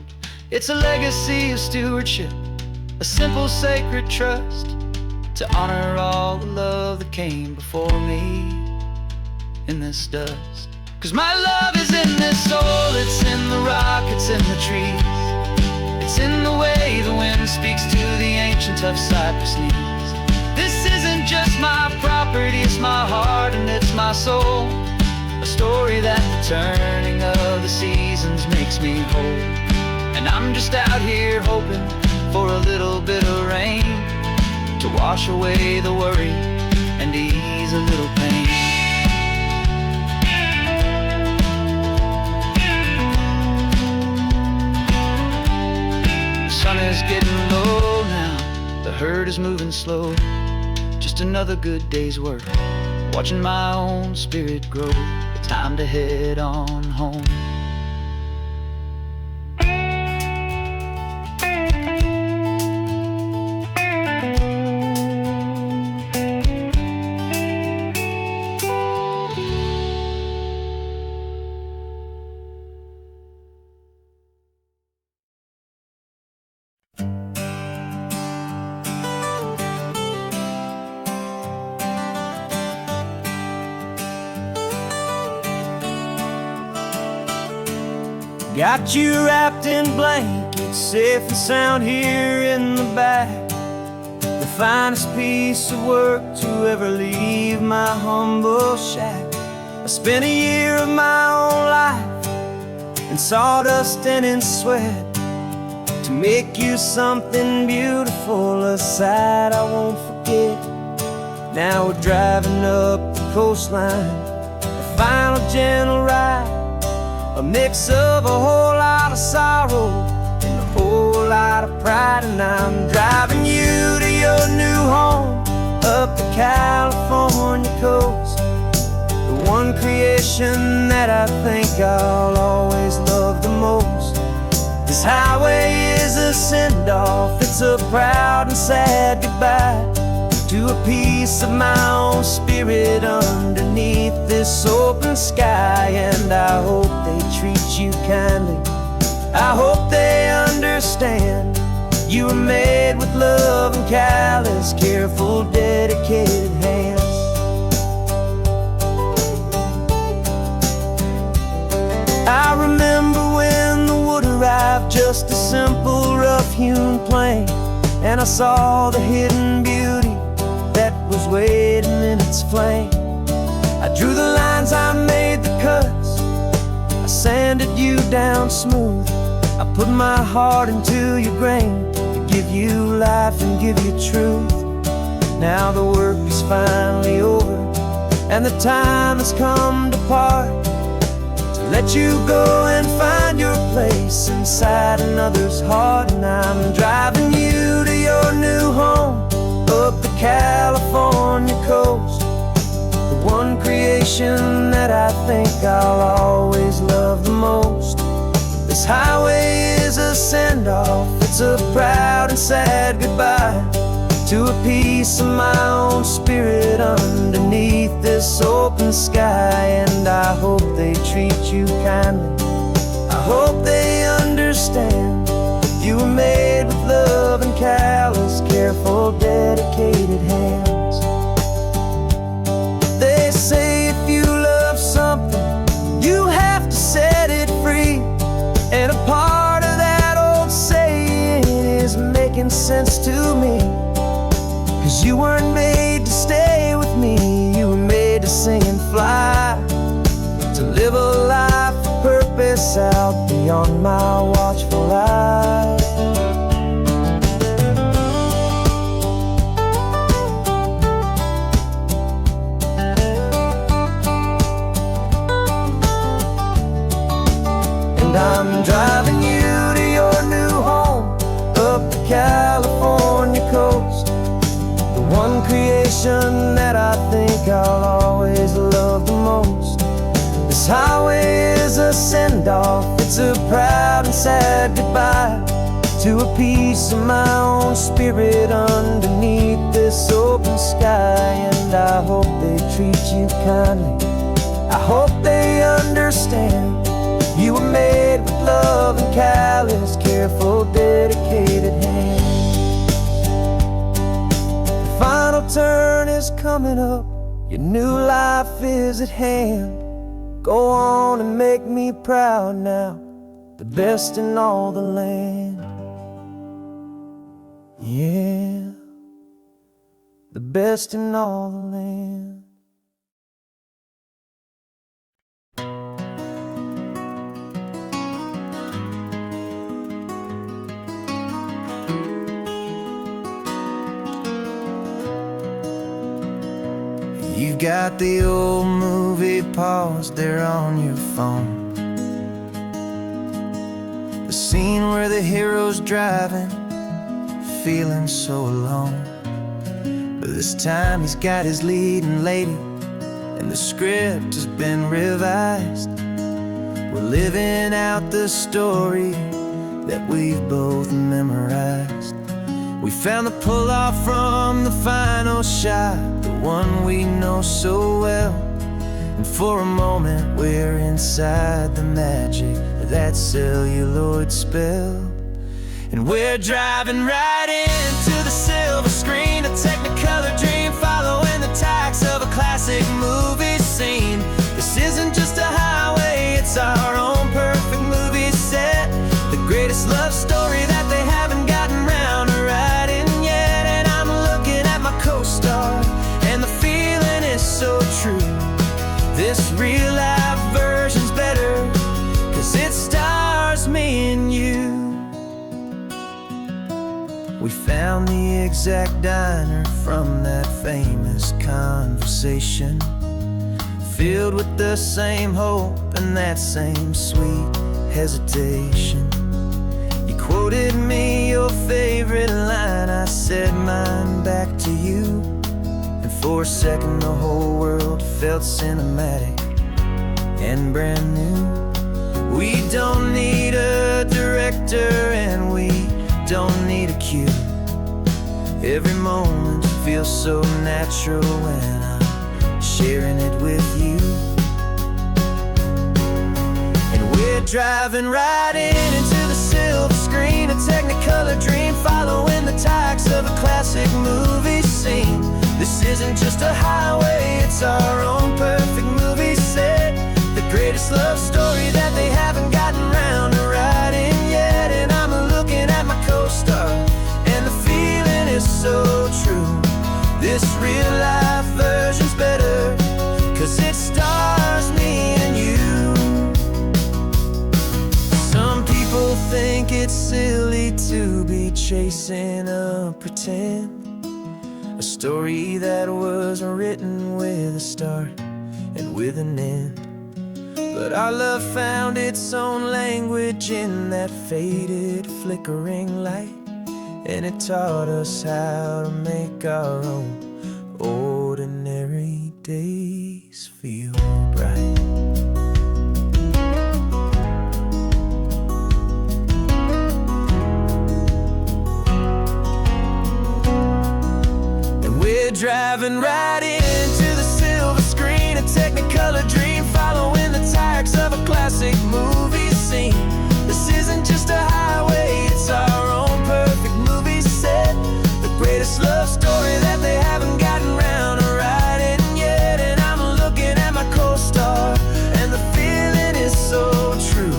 It's a legacy of stewardship, a simple sacred trust, to honor all the love that came before me in this dust. 'Cause my love is in this soil, it's in the rock, it's in the trees. It's in the way the wind speaks to the ancient tough cypress knees. This isn't just my property, it's my heart and it's my soul. A story that the turning of the seasons makes me whole. And I'm just out here hoping for a little bit of rain to wash away the worry and ease a little pain. The sun is getting low now, the herd is moving slow. Just another good day's work, watching my own spirit grow. Time to head on home. Got you wrapped in blankets, safe and sound here in the back. The finest piece of work to ever leave my humble shack. I spent a year of my own life in sawdust and in sweat to make you something beautiful, a sight I won't forget. Now we're driving up the coastline, a final gentle ride, a mix of a whole lot of sorrow and a whole lot of pride. And I'm driving you to your new home up the California coast, the one creation that I think I'll always love the most. This highway is a send-off, it's a proud and sad goodbye to a piece of my own spirit underneath this open sky. And I hope they treat you kindly, I hope they understand you were made with love and callous, careful, dedicated hands. I remember when the wood arrived, just a simple rough-hewn plank, and I saw the hidden beauty that was waiting in its flame. I drew the lines, I made the cuts, I sanded you down smooth. I put my heart into your grain to give you life and give you truth. Now the work is finally over and the time has come to part, to let you go and find your place inside another's heart. And I'm driving you to your new home up the California coast, the one creation that I think I'll always love the most. This highway is a send-off, it's a proud and sad goodbye to a piece of my own spirit underneath this open sky. And I hope they treat you kindly, I hope they understand you were made with love and callous, careful, dedicated hands. this to me. 'Cause you weren't made to stay with me, you were made to sing and fly, to live a life of purpose out beyond my watchful eye. And I'm driving you to your new home up the California coast, the one creation that I think I'll always love the most. This highway is a send-off, it's a proud and sad goodbye to a piece of my own spirit underneath this open sky. And I hope they treat you kindly, I hope they understand you were made with love and callous, careful, dedicated hands. The final turn is coming up, your new life is at hand. Go on and make me proud now, the best in all the land. Yeah, the best in all the land. You've got the old movie paused there on your phone, the scene where the hero's driving, feeling so alone. But this time he's got his leading lady, and the script has been revised. We're living out the story that we've both memorized. We found the pull-off from the final shot, the one we know so well. And for a moment we're inside the magic of that celluloid spell. And we're driving right into the silver screen, a Technicolor dream, following the tacks of a classic movie scene. This isn't just a highway, it's our own perfect movie set, the greatest love story that they haven't gotten round to writing yet. And I'm looking at my co-star, and the feeling is so true. This real life version's better, 'cause it stars me and you. We found the exact diner from that famous conversation, filled with the same hope and that same sweet hesitation. You quoted me your favorite line, I said mine back to you. And for a second the whole world felt cinematic and brand new. We don't need a director and we don't need a cue. Every moment feels so natural when I'm sharing it with you. And we're driving right into the silver screen, a Technicolor dream, following the tacks of a classic movie scene. This isn't just a highway, it's our own perfect movie set, the greatest love story that they haven't gotten round to writing yet. And I'm looking at my co-star, and the feeling is so true. This real life version's better, 'cause it stars me and you. Some people think it's silly to be chasing a pretend, a story that was written with a start and with an end. But our love found its own language in that faded, flickering light, and it taught us how to make our own ordinary days feel bright. And we're driving right into the silver screen, a Technicolor dream, following the tacks of a classic movie scene. This isn't just a highway, it's our own perfect movie set, the greatest love story that they haven't gotten round to writing yet. And I'm looking at my co-star, and the feeling is so true.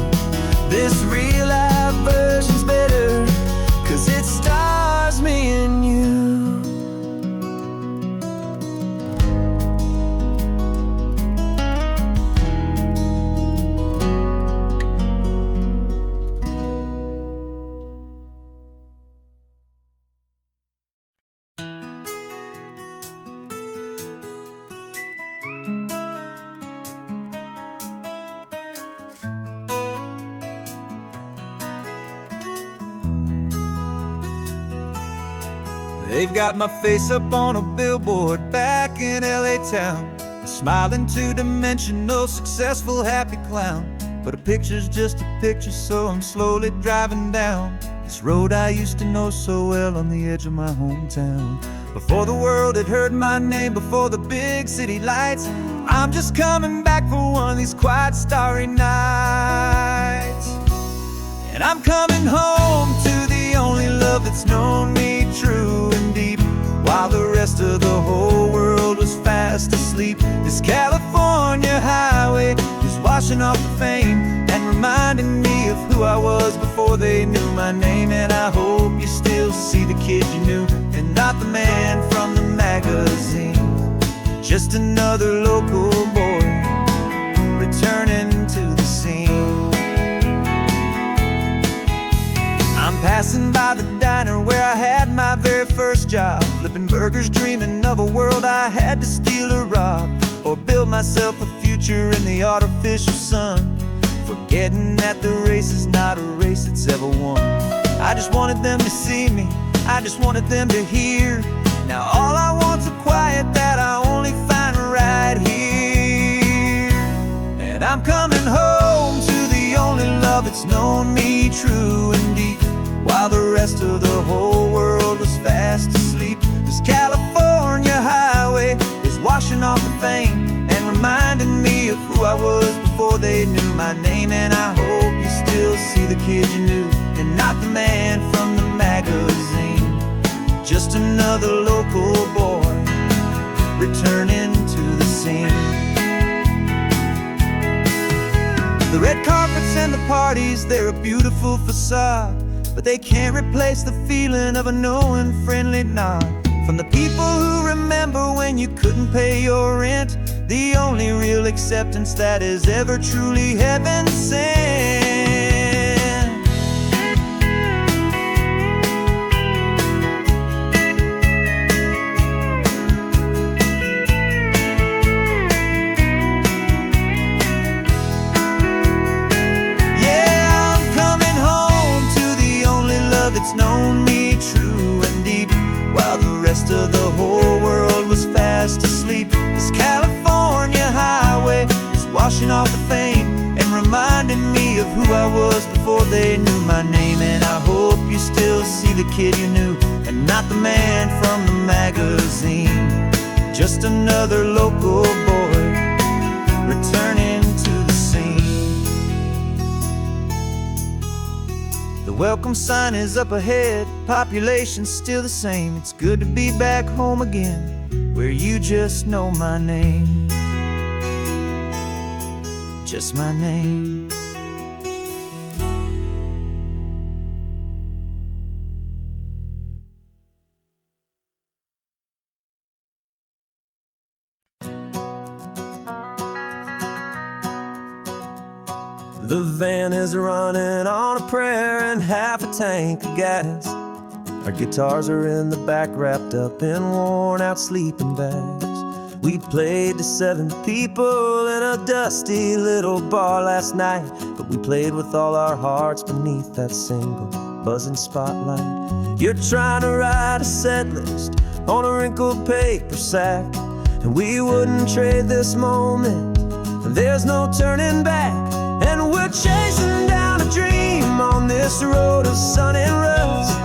This real life version's better, 'cause it stars me They've got my face up on a billboard back in LA town, a smiling two-dimensional, successful, happy clown. But a picture's just a picture, so I'm slowly driving down this road I used to know so well on the edge of my hometown. Before the world had heard my name, before the big city lights, I'm just coming back for one of these quiet, starry nights. And I'm coming home to the only love that's known me true and deep, while the rest of the whole world was fast asleep. This California highway is washing off the fame and reminding me of who I was before they knew my name. And I hope you still see the kid you knew, and not the man from the magazine. Just another local boy returning to the scene. I'm passing by the diner where I had my very first job, flipping burgers, dreaming of a world I had to steal or rob, or build myself a future in the artificial sun, forgetting that the race is not a race that's ever won. I just wanted them to see me, I just wanted them to hear. Now all I want's a quiet that I only find right here. And I'm coming home to the only love that's known me true and deep, while the rest of the whole world was fast asleep. This California highway is washing off the fame and reminding me of who I was before they knew my name. And I hope you still see the kid you knew, and not the man from the magazine. Just another local boy returning to the scene. The red carpets and the parties, they're a beautiful facade, but they can't replace the feeling of a knowing, friendly nod from the people who remember when you couldn't pay your rent. The only real acceptance that is ever truly heaven sent. It's known me true and deep, while the rest of the whole world was fast asleep. This California highway is washing off the fame and reminding me of who I was before they knew my name. And I hope you still see the kid you knew, and not the man from the magazine. Just another local boy returning to the scene. The welcome sign is up ahead, population's still the same. It's good to be back home again, where you just know my name. Just my name. The van is running on a prayer and half a tank of gas. Our guitars are in the back, wrapped up in worn-out sleeping bags. We played to 7 people in a dusty little bar last night, but we played with all our hearts beneath that single buzzing spotlight. You're trying to write a set list on a wrinkled paper sack, and we wouldn't trade this moment. There's no turning back. And we're chasing down a dream on this road of sun and rust,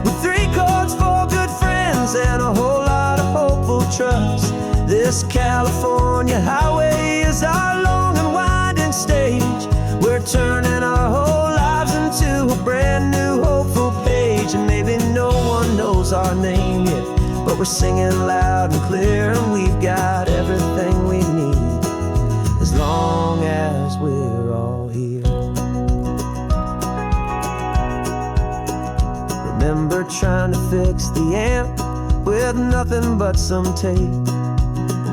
with 3 chords, 4 good friends, and a whole lot of hopeful trust. This California highway is our long and winding stage. We're turning our whole lives into a brand new hopeful page. And maybe no one knows our name yet, but we're singing loud and clear, and we've got everything we need, as long as we're all here. Remember trying to fix the amp with nothing but some tape,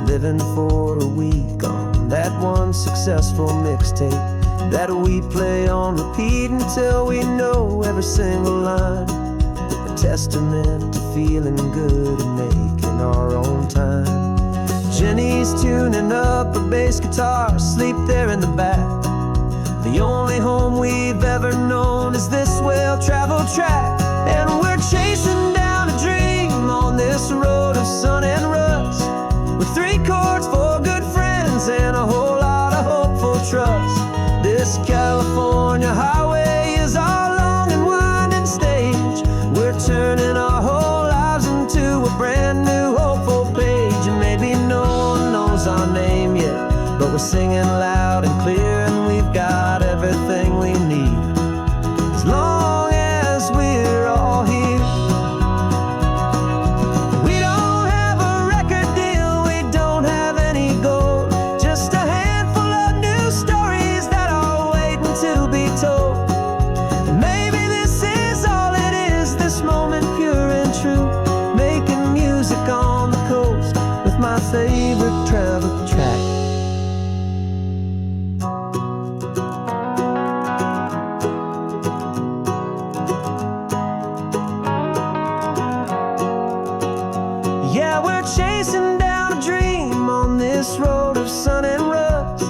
living for a week on that one successful mixtape that we play on repeat until we know every single line. A testament to feeling good and making our own time. Jenny's tuning up her bass guitar, asleep there in the back. The only home we've ever known is this well-traveled track. And we're chasing down a dream on we're singing loud and clear, and we've got everything we need, as long as we're all here. We don't have a record deal, we don't have any gold, just a handful of new stories that are waiting to be told. And maybe this is all it is, this moment pure and true, making music on the coast with my favorite travel track. Yeah, we're chasing down a dream on this road of sun and rust,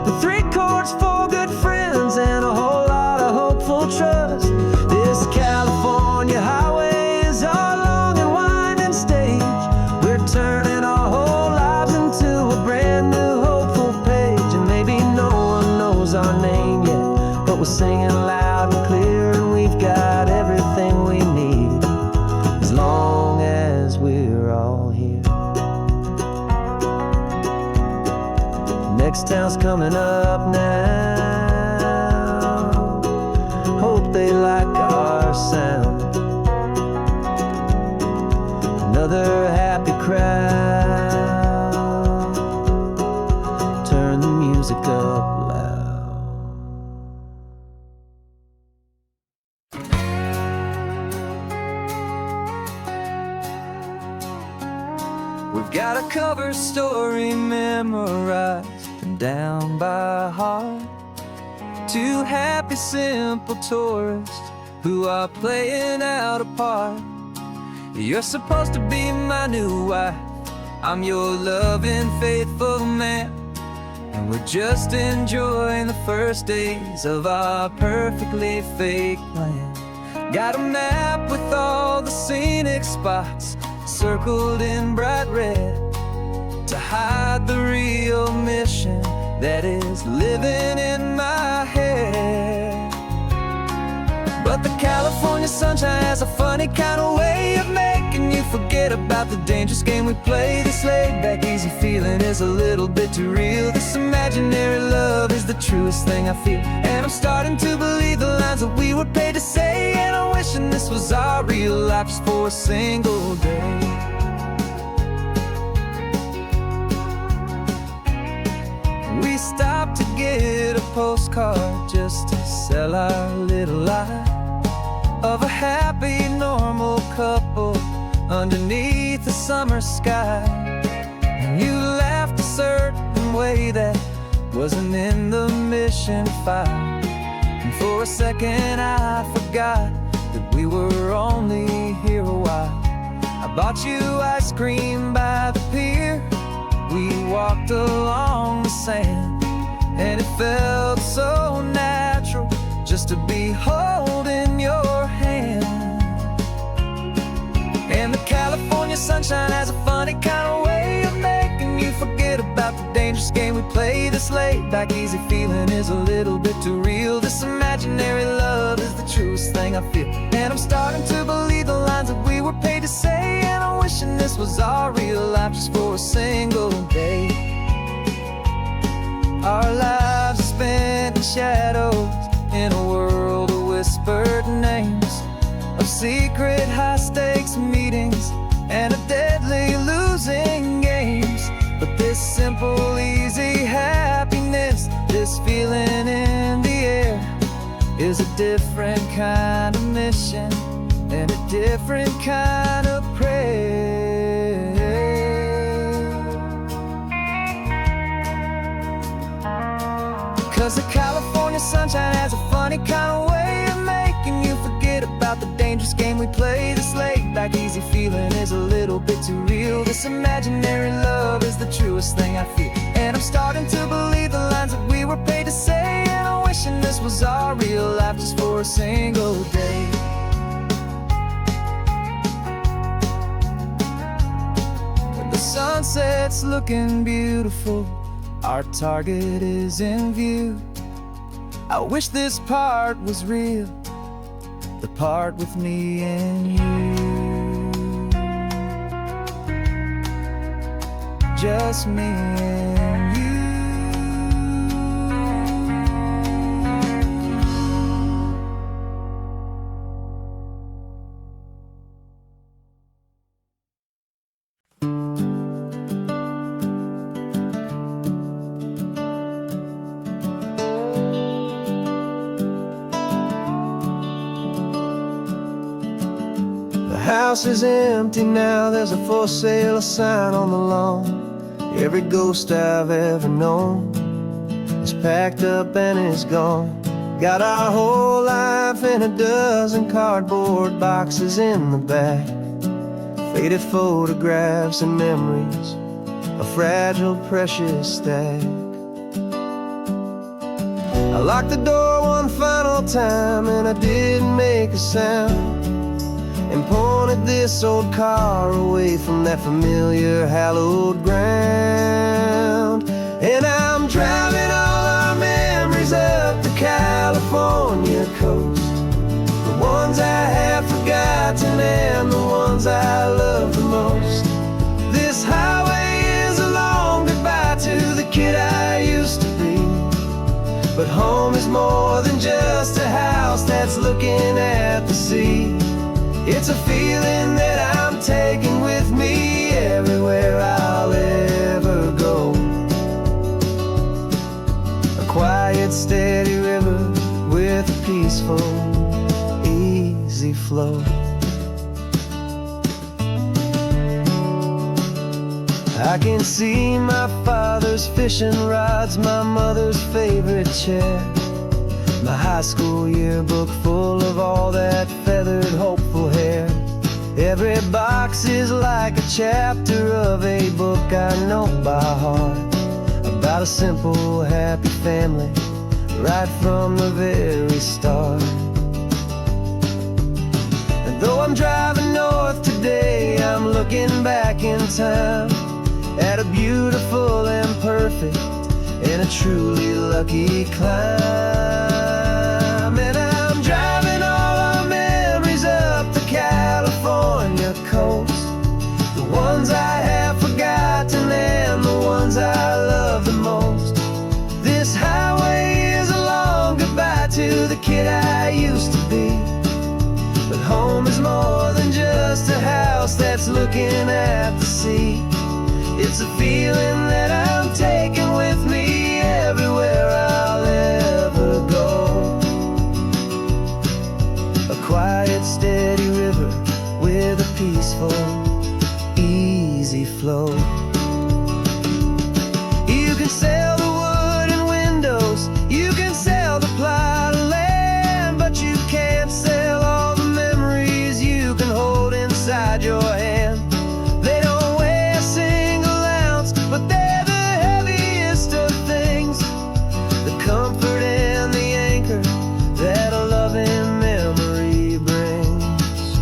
with 3 chords, 4 good friends, and a whole lot of hopeful trust. This California highway is our long and winding stage. We're turning our whole lives into a brand new hopeful page. And maybe no one knows our name yet, but we're singing loud and clear, and we've got everything we need, as long as we're all here. Next town's coming up now, hope they like our sound. Another happy crowd, turn the music up loud. We've got a cover story memorized and down by heart. 2 happy, simple tourists who are playing out a part. You're supposed to be my new wife, I'm your loving, faithful man, and we're just enjoying the first days of our perfectly fake plan. Got a map with all the scenic spots circled in bright red, to hide the real mission that is living in my head. But the California sunshine has a funny kind of way of making you forget about the dangerous game we play. This laid-back, easy feeling is a little bit too real. This imaginary love is the truest thing I feel, and I'm starting to believe the lines that we were paid to say. And I'm wishing this was our real life just for a single day. We stopped to get a postcard just to sell our little lie of a happy, normal couple underneath the summer sky. And you laughed a certain way that wasn't in the mission file, and for a second I forgot that we were only here a while. I bought you ice cream by the pier, we walked along the sand, and it felt so natural just to be holding your hand. And the California sunshine has a funny kind of way of making you forget about the dangerous game we play. This laid-back, easy feeling is a little bit too real. This imaginary love is the truest thing I feel, and I'm starting to believe the lines that we were paid to say. And I'm wishing this was our real life just for a single day. Our lives are spent in shadows, in a world of whispered names, of secret high-stakes meetings and of deadly losing games. But this simple, easy happiness, this feeling in the air, is a different kind of mission and a different kind of prayer. 'Cause the California sunshine has a funny kind of way of making you forget about the dangerous game we play. This laid-back, easy feeling is a little bit too real. This imaginary love is the truest thing I feel, and I'm starting to believe the lines that we were paid to say. And I'm wishing this was our real life just for a single day. When the sunset's looking beautiful, our target is in view. I wish this part was real, the part with me and you. Just me and you. house is empty now, there's a for sale sign on the lawn. Every ghost I've ever known is packed up and is gone. Got our whole life in a dozen cardboard boxes in the back. Faded photographs and memories, a fragile, precious stack. I locked the door one final time and I didn't make a sound, and pointed this old car away from that familiar hallowed ground. And I'm driving all our memories up the California coast, the ones I have forgotten and the ones I love the most. This highway is a long goodbye to the kid I used to be, but home is more than just a house that's looking at the sea. It's a feeling that I'm taking with me everywhere I'll ever go. A quiet, steady river with a peaceful, easy flow. I can see my father's fishing rods, my mother's favorite chair, my high school yearbook full of all that feathered, hopeful hair. Every box is like a chapter of a book I know by heart, about a simple, happy family right from the very start. And though I'm driving north today, I'm looking back in time at a beautiful and perfect and a truly lucky climb. And I'm driving all our memories up the California coast, the ones I have forgotten and the ones I love the most. This highway is a long goodbye to the kid I used to be, but home is more than just a house that's looking at the sea. It's a feeling that I'm taking with me everywhere I'll ever go. A quiet, steady river with a peaceful, easy flow. You can sail the wooden windows, you can sail the plot of land, but you can't sail all the memories you can hold inside your hand. They don't weigh a single ounce, but they're the heaviest of things, the comfort and the anchor that a loving memory brings.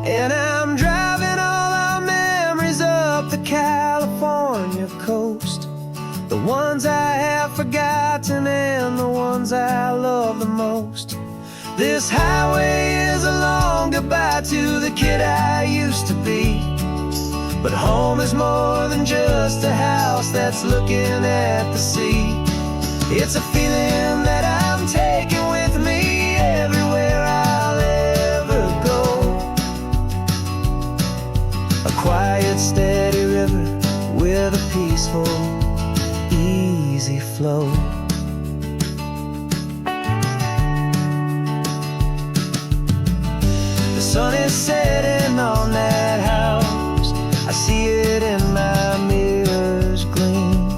And I'm driving all our memories up the California coast, the ones I have forgotten and the ones I love the most. This highway is a long goodbye to the kid I used to be, but home is more than just a house that's looking at the sea. It's a feeling that I'm taking with me everywhere I'll ever go. A quiet, steady river with a peaceful, easy flow. The sun is setting on that house, I see it in my mirror's gleam.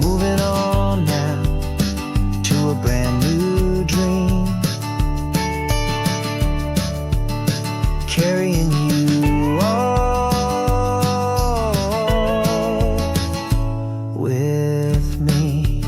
Moving on now to a brand new dream, carrying you all with me.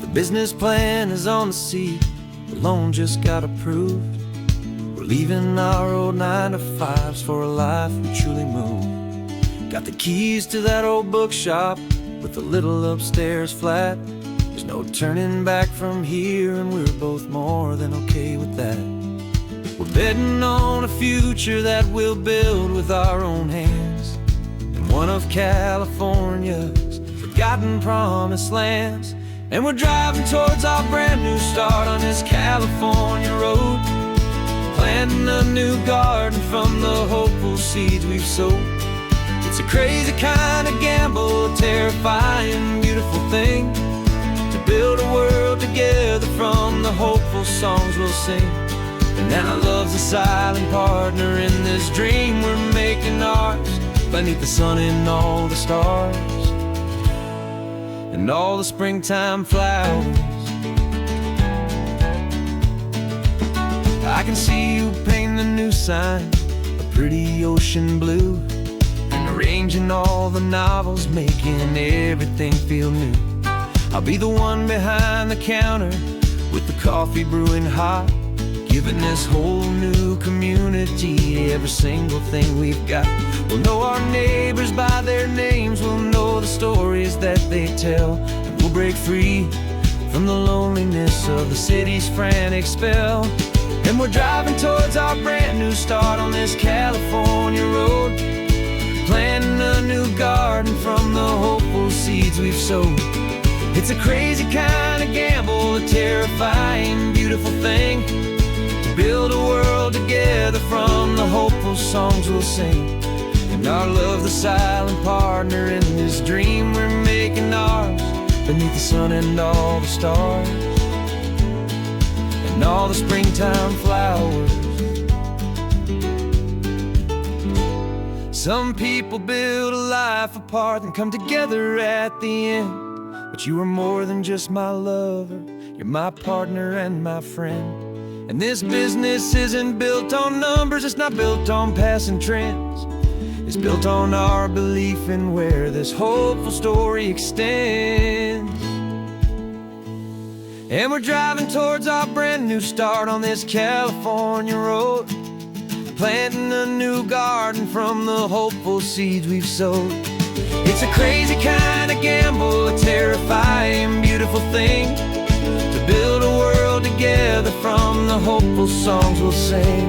The business plan is on the seat, the loan just got approved. We're leaving our old 9-to-5s for a life we truly move. Got the keys to that old bookshop with the little upstairs flat. There's no turning back from here, and we're both more than okay with that. We're betting on a future that we'll build with our own hands, in one of California's forgotten promised lands. And we're driving towards our brand new start on this California road, planting a new garden from the hopeful seeds we've sowed. It's a crazy kind of gamble, a terrifying, beautiful thing, to build a world together from the hopeful songs we'll sing. And now love's a silent partner in this dream we're making ours, beneath the sun and all the stars and all the springtime flowers. I can see you painting a new sign, a pretty ocean blue, and arranging all the novels, making everything feel new. I'll be the one behind the counter with the coffee brewing hot, giving this whole new community every single thing we've got. We'll know our neighbors by their names, we'll know the stories that they tell, and we'll break free from the loneliness of the city's frantic spell. And we're driving towards our brand new start on this California road, planting a new garden from the hopeful seeds we've sowed. It's a crazy kind of gamble, a terrifying, beautiful thing, to build a world together from the hopeful songs we'll sing. And our love, the silent partner in this dream we're making ours, beneath the sun and all the stars and all the springtime flowers. Some people build a life apart and come together at the end, but you are more than just my lover, you're my partner and my friend. And this business isn't built on numbers, it's not built on passing trends, it's built on our belief in where this hopeful story extends. And we're driving towards our brand new start on this California road, planting a new garden from the hopeful seeds we've sowed. It's a crazy kind of gamble, a terrifying, beautiful thing, to build a world together from the hopeful songs we'll sing.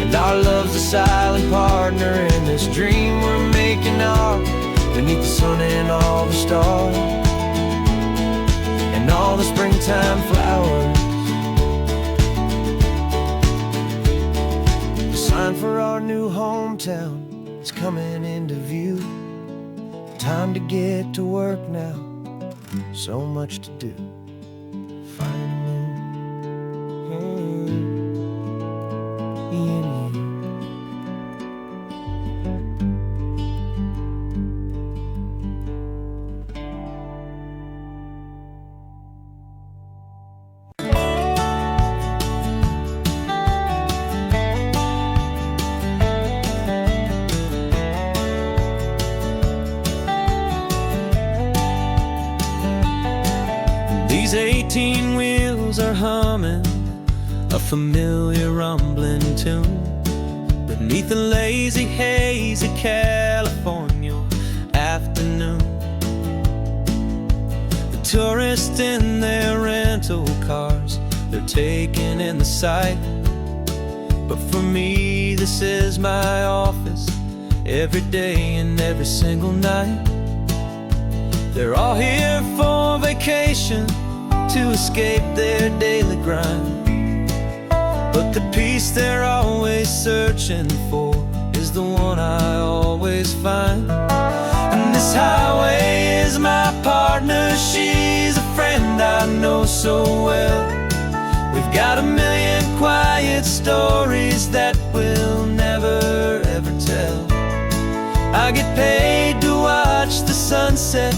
And our love's a silent partner in this dream we're making ours, beneath the sun and all the stars and all the springtime flowers. The sign for our new hometown is coming into view. Time to get to work now, so much to do. These 18 wheels are humming a familiar rumbling tune beneath the lazy haze of California afternoon. The tourists in their rental cars, they're taking in the sight, but for me this is my office, every day and every single night. They're all here for vacation, to escape their daily grind, but the peace they're always searching for is the one I always find. And this highway is my partner, she's a friend I know so well. We've got a million quiet stories that we'll never ever tell. I get paid to watch the sunset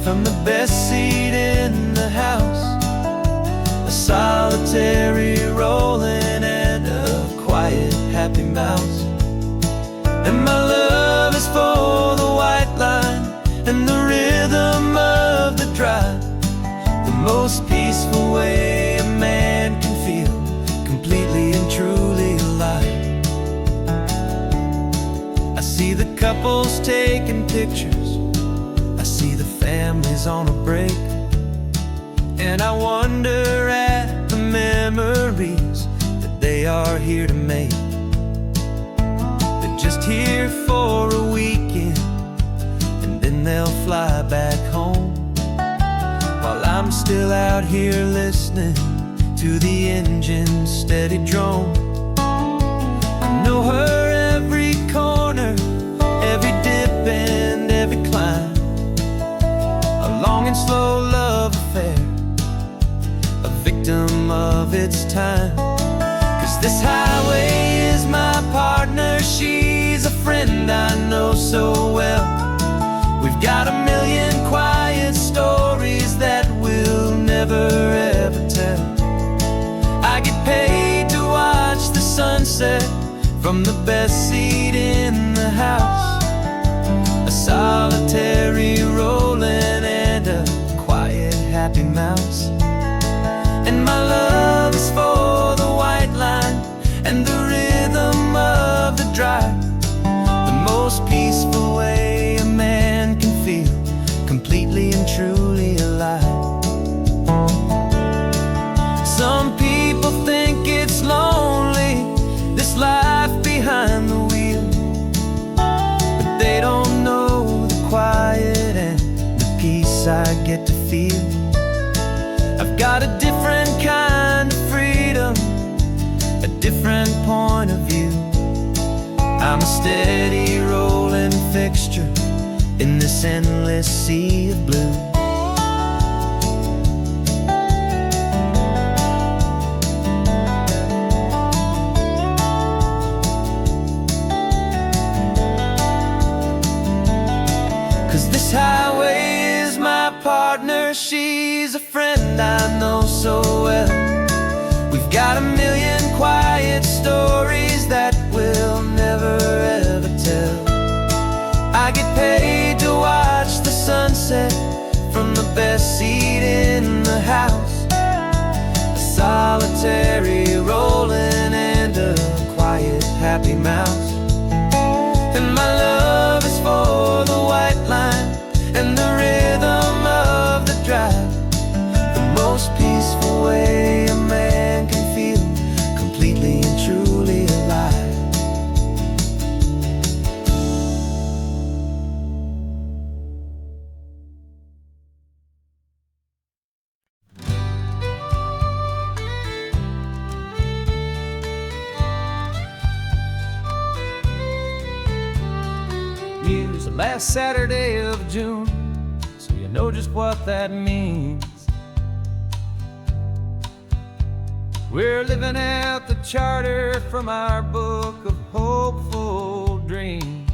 from the best seat in the house, a solitary rolling and a quiet happy mouse. And my love is for the white line and the rhythm of the drive, the most peaceful way a man can feel completely and truly alive. I see the couples taking pictures, I see the families on a break, and I wonder at the memories that they are here to make. They're just here for a weekend and then they'll fly back home. while I'm still out here listening to the engine's steady drone. I know her every corner, every dip and every climb, a long and slow love affair, a victim of its time. 'Cause this highway is my partner, she's a friend I know so well. We've got a million quiet stories that we'll never ever tell. I get paid to watch the sunset from the best seat in the house, a solitary rolling and a quiet happy mouse. And my love is for the white line and the rhythm of the drive, the most peaceful way a man can feel completely and truly alive. Some people think it's lonely, this life behind the wheel, but they don't know the quiet and the peace I get to feel. I've got a different kind of freedom, a different point of view. I'm a steady rolling fixture in this endless sea of blue. 'Cause this highway is my partner, she's a friend I know so well. We've got a million quiet stories that we'll never ever tell. I get paid to watch the sunset from the best seat in the house, a solitary rolling and a quiet happy mouse. And my love is for the white line and the rhythm of the drive, the most peaceful way a man can feel completely and truly alive. It's the last Saturday of June, so you know just what that means. We're living out the charter from our book of hopeful dreams.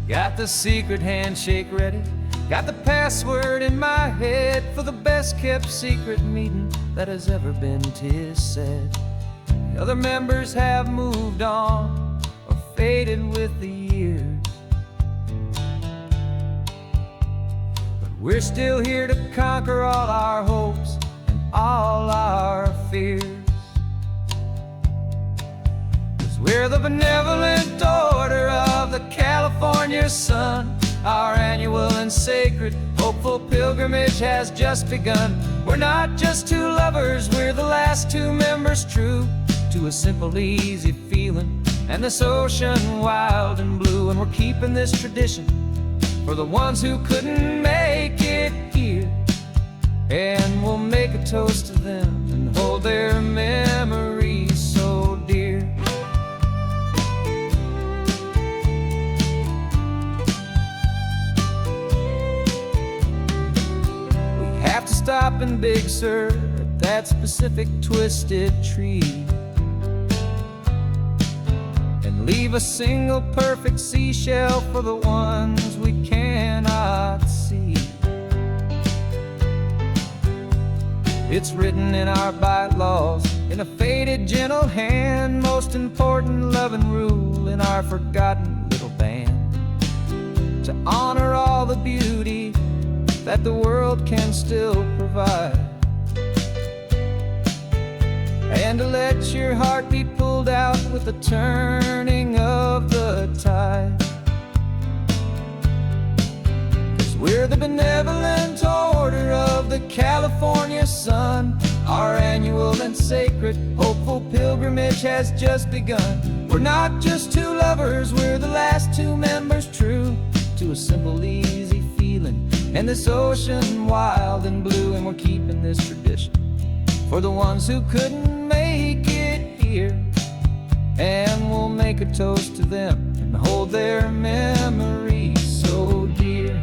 Got the secret handshake ready, got the password in my head for the best kept secret meeting that has ever been, 'tis said. The other members have moved on or faded with the years, but we're still here to conquer all our hopes and all our fears. 'Cause we're the benevolent order of the California sun. Our annual and sacred hopeful pilgrimage has just begun. We're not just two lovers, we're the last two members true to a simple, easy feeling and this ocean wild and blue. And we're keeping this tradition for the ones who couldn't make it here, and we'll make a toast to them and hold their memories so dear. We have to stop in Big Sur at that specific twisted tree, leave a single perfect seashell for the ones we cannot see. It's written in our bylaws in a faded gentle hand, most important loving rule in our forgotten little band, to honor all the beauty that the world can still provide, and to let your heart be pulled out with the turning of the tide. 'Cause we're the benevolent order of the California sun. Our annual and sacred hopeful pilgrimage has just begun. We're not just two lovers, we're the last two members true to a simple, easy feeling and this ocean wild and blue. And we're keeping this tradition for the ones who couldn't make it here. And we'll make a toast to them and hold their memories so dear.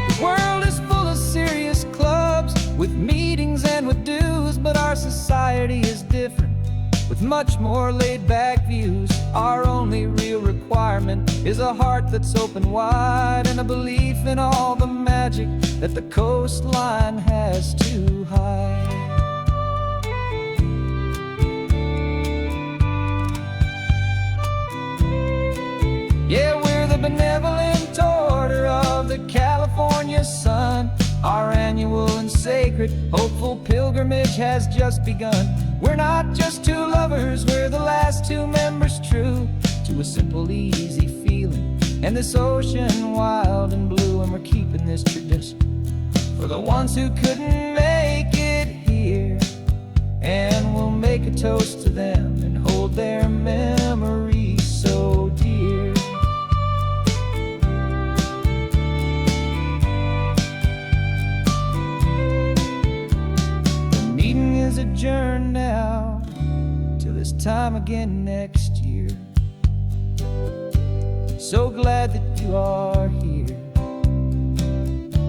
The world is full of serious clubs with meetings and with dues, but our society is different with much more laid-back views. Our only real requirement is a heart that's open wide and a belief in all the magic that the coastline has to hide. Yeah, we're the benevolent order of the California sun. Our annual and sacred, hopeful pilgrimage has just begun. We're not just two lovers, we're the last two members true to a simple, easy feeling and this ocean wild and blue. And we're keeping this tradition for the ones who couldn't make it here. And we'll make a toast to them and hold their memories so dear. Adjourn now till this time again next year. So glad that you are here,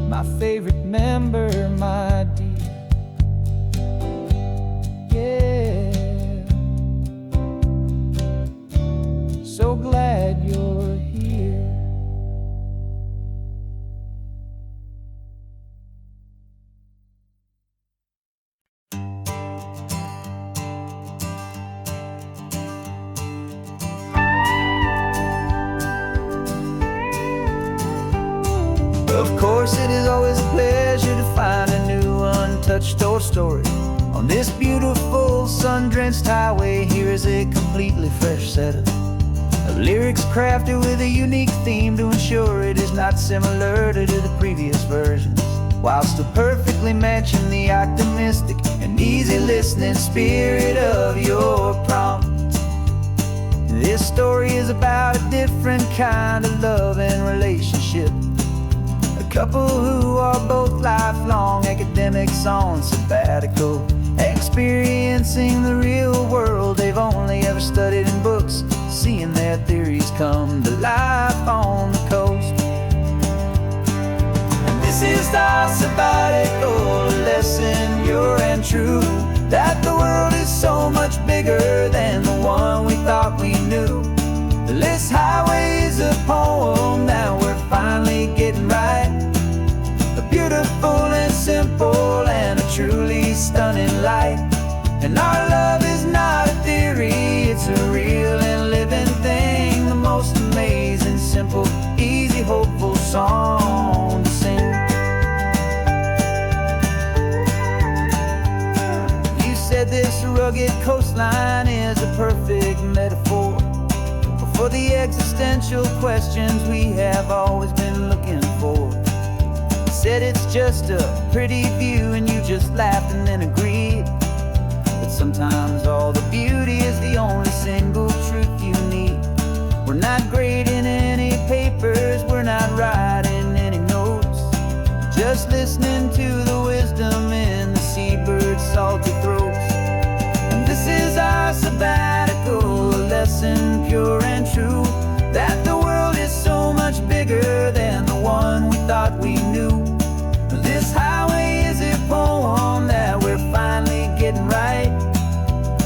my favorite member, my dear. Yeah, so glad you're here. Of course, it is always a pleasure to find a new untouched old story. On this beautiful sun-drenched highway, here is a completely fresh set of lyrics crafted with a unique theme to ensure it is not similar to the previous versions, while still perfectly matching the optimistic and easy listening spirit of your prompt. This story is about a different kind of love and relationship. A couple who are both lifelong academics on sabbatical, experiencing the real world they've only ever studied in books, seeing their theories come to life on the coast. And this is our sabbatical lesson, pure and true, that the world is so much bigger than the one we thought we knew. This highway is a poem that we're finally getting right, a beautiful and simple and a truly stunning light. And our love is not a theory, it's a real and living thing, the most amazing, simple, easy, hopeful song to sing. You said this rugged coastline is a perfect metaphor for the existential questions we have always been looking for. Said it's just a pretty view and you just laughed and then agreed. But sometimes all the beauty is the only single truth you need. We're not grading any papers, we're not writing any notes, just listening to the wisdom in the seabird's salty throats. And this is our sabbatical lesson, pure and true, that the world is so much bigger than the one we thought we knew. This highway is a poem that we're finally getting right,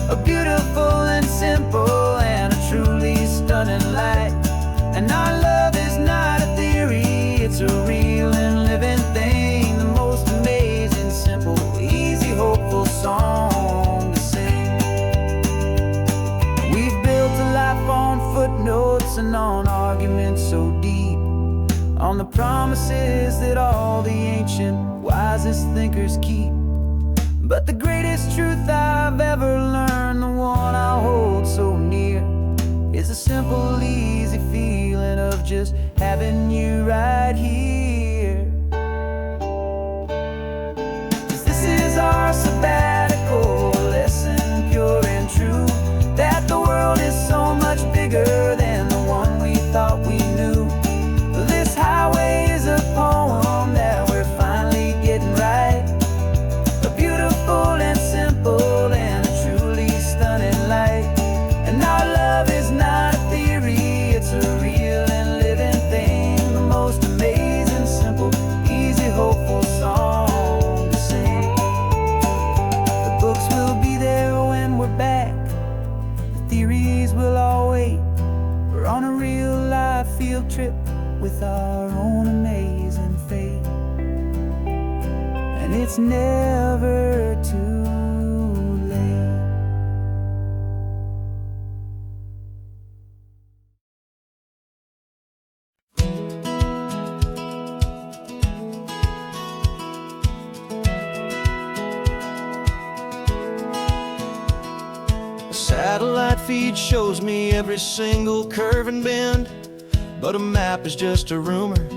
a beautiful and simple and a truly stunning light. And our love is not a theory, it's a real and living thing, the most amazing, simple, easy, hopeful song to sing. We've built a life on footnotes and on arguments so deep, on the promises that all the ancient, wisest thinkers keep. But the greatest truth I've ever learned, the one I hold so near, is a simple, easy feeling of just having you right here. 'Cause this is our sabbatical lesson, pure and true, that the world is so much bigger than the one we thought we knew. This with our own amazing fate. And it's never too late. A satellite feed shows me every single curve and bend, but a map is just a rumor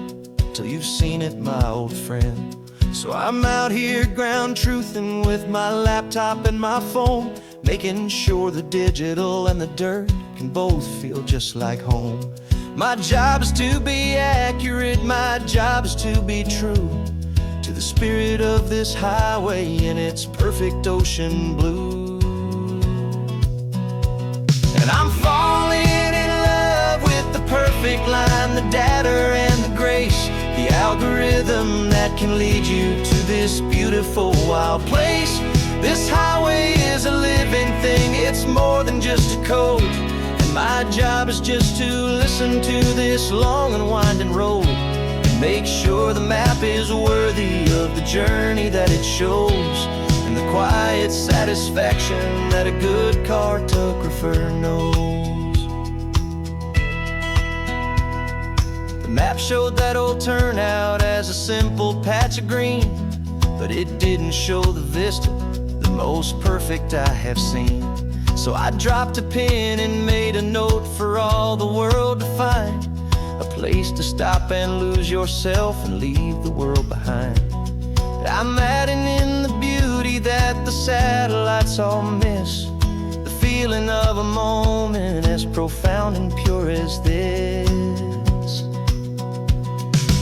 till you've seen it, my old friend. So I'm out here ground truthing with my laptop and my phone, making sure the digital and the dirt can both feel just like home. My job is to be accurate, my job is to be true to the spirit of this highway in its perfect ocean blue. And I'm falling in love with the perfect line, the data and the grace, the algorithm that can lead you to this beautiful wild place. This highway is a living thing, it's more than just a code. And my job is just to listen to this long and winding road and make sure the map is worthy of the journey that it shows, and the quiet satisfaction that a good cartographer knows. The map showed that old turnout as a simple patch of green, but it didn't show the vista, the most perfect I have seen. So I dropped a pin and made a note for all the world to find, a place to stop and lose yourself and leave the world behind. I'm adding in the beauty that the satellites all miss, the feeling of a moment as profound and pure as this.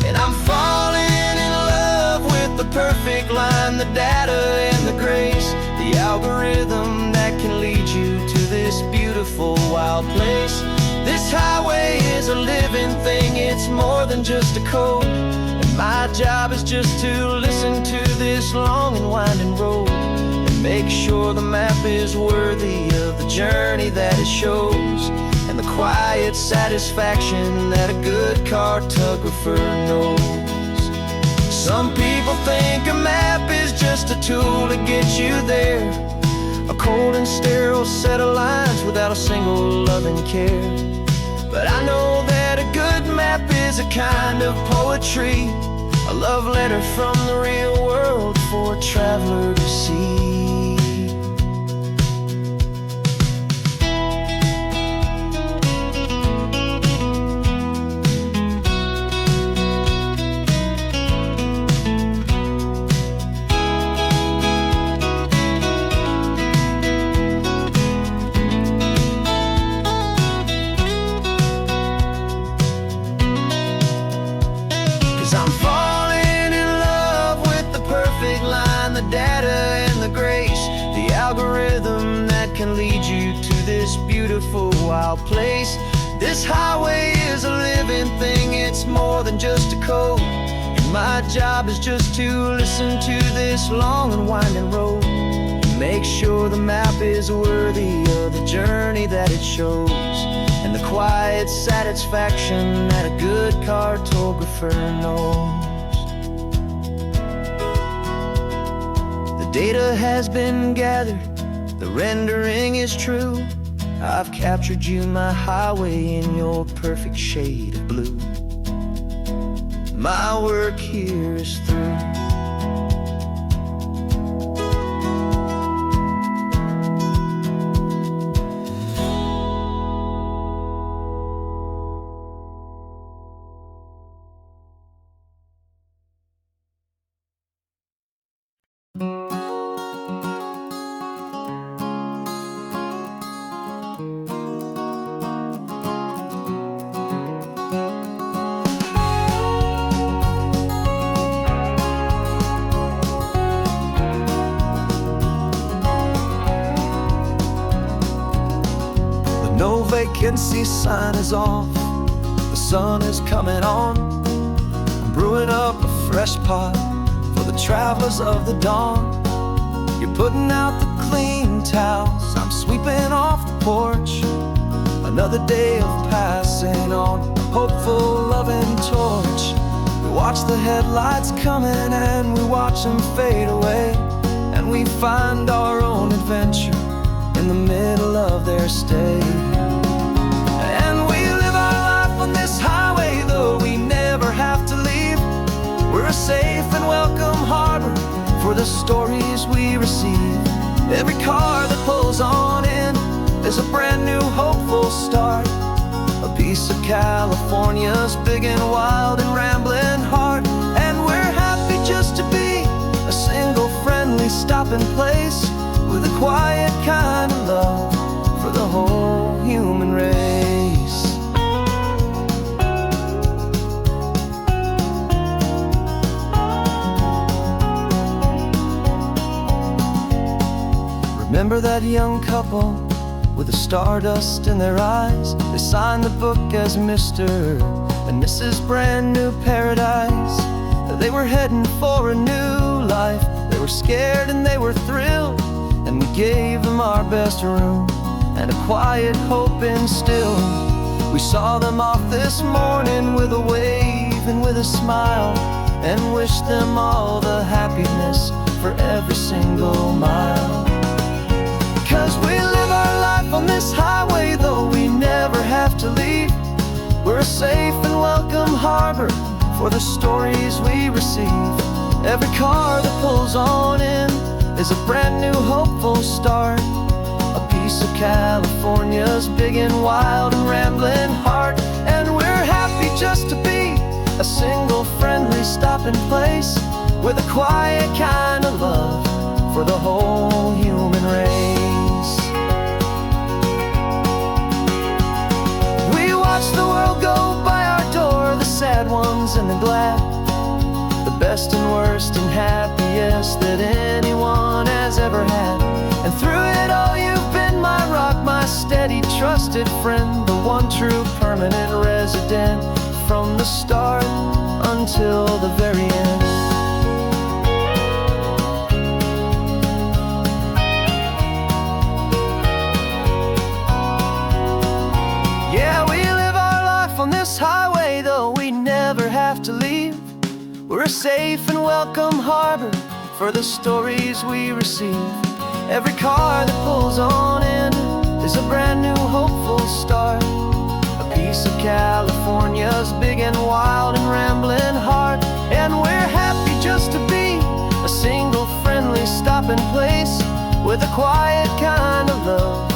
And I'm falling in love with the perfect line, the data and the grace, the algorithm that can lead you to this beautiful wild place. This highway is a living thing, it's more than just a code. And my job is just to listen to this long and winding road and make sure the map is worthy of the journey that it shows, and the quiet satisfaction that a good cartographer knows. Some people think a map is just a tool to get you there, a cold and sterile set of lines without a single loving care. But I know that a good map is a kind of poetry, a love letter from the real world for a traveler to see. 'Cause I'm falling in love with the perfect line, the data and the grace, the algorithm that can lead you to this beautiful wild place. This highway is a living thing, it's more than just a code. And my job is just to listen to this long and winding road and make sure the map is worthy of the journey that it shows, and the quiet satisfaction that a good cartographer knows. The data has been gathered, the rendering is true. I've captured you, my highway, in your perfect shade of blue. My work here is through. No vacancy sign is off, the sun is coming on. I'm brewing up a fresh pot for the travelers of the dawn. You're putting out the clean towels, I'm sweeping off the porch. Another day of passing on, hopeful, loving torch. watch the headlights coming and we watch them fade away, and we find our own adventure in the middle of their stay. And we live our life on this highway, though we never have to leave. We're a safe and welcome harbor for the stories we receive. Every car that pulls on in is a brand new hopeful start, a piece of California's big and wild and rambling heart. And we're happy just to be a single friendly stopping place, with a quiet kind of love for the whole human race. Remember that young couple with the stardust in their eyes? They signed the book as Mr. and Mrs. Brand New Paradise. They were heading for a new life. They were scared and they were thrilled, and we gave them our best room and a quiet hope instilled. We saw them off this morning with a wave and with a smile, and wished them all the happiness for every single mile. 'Cause we live our life on this highway, though we never have to leave. We're a safe and welcome harbor for the stories we receive. Every car that pulls on in is a brand new hopeful start, a piece of California's big and wild and rambling heart. And we're happy just to be a single friendly stopping place, with a quiet kind of love for the whole human race. We watch the world go by our door, the sad ones and the glad, the best and worst and happiest that anyone has ever had. And through it all you've been my rock, my steady trusted friend, the one true permanent resident, from the start until the very end. Yeah, we live our life on this highway, though we never have to leave. We're a safe and welcome harbor for the stories we receive. Every car that pulls on in is a brand new hopeful start, a piece of California's big and wild and rambling heart. And we're happy just to be a single friendly stopping place, with a quiet kind of love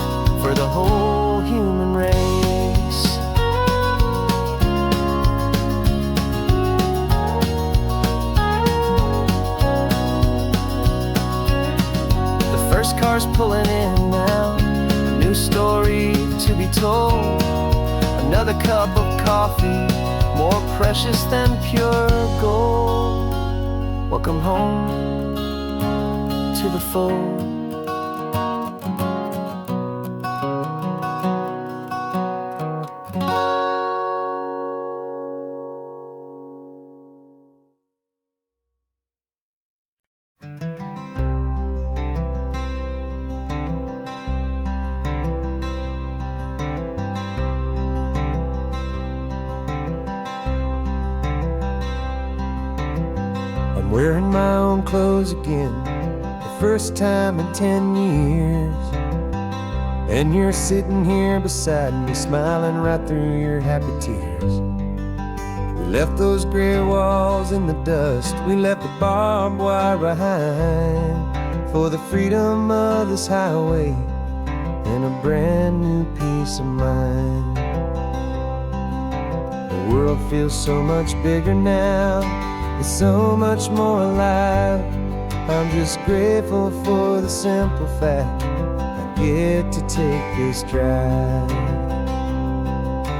for the whole human race. First car's pulling in now, a new story to be told, another cup of coffee, more precious than pure gold. Welcome home to the fold. Wearing my own clothes again, the first time in 10 years. And you're sitting here beside me, smiling right through your happy tears. We left those gray walls in the dust, we left the barbed wire behind, for the freedom of this highway and a brand new peace of mind. The world feels so much bigger now, it's so much more alive. I'm just grateful for the simple fact I get to take this drive.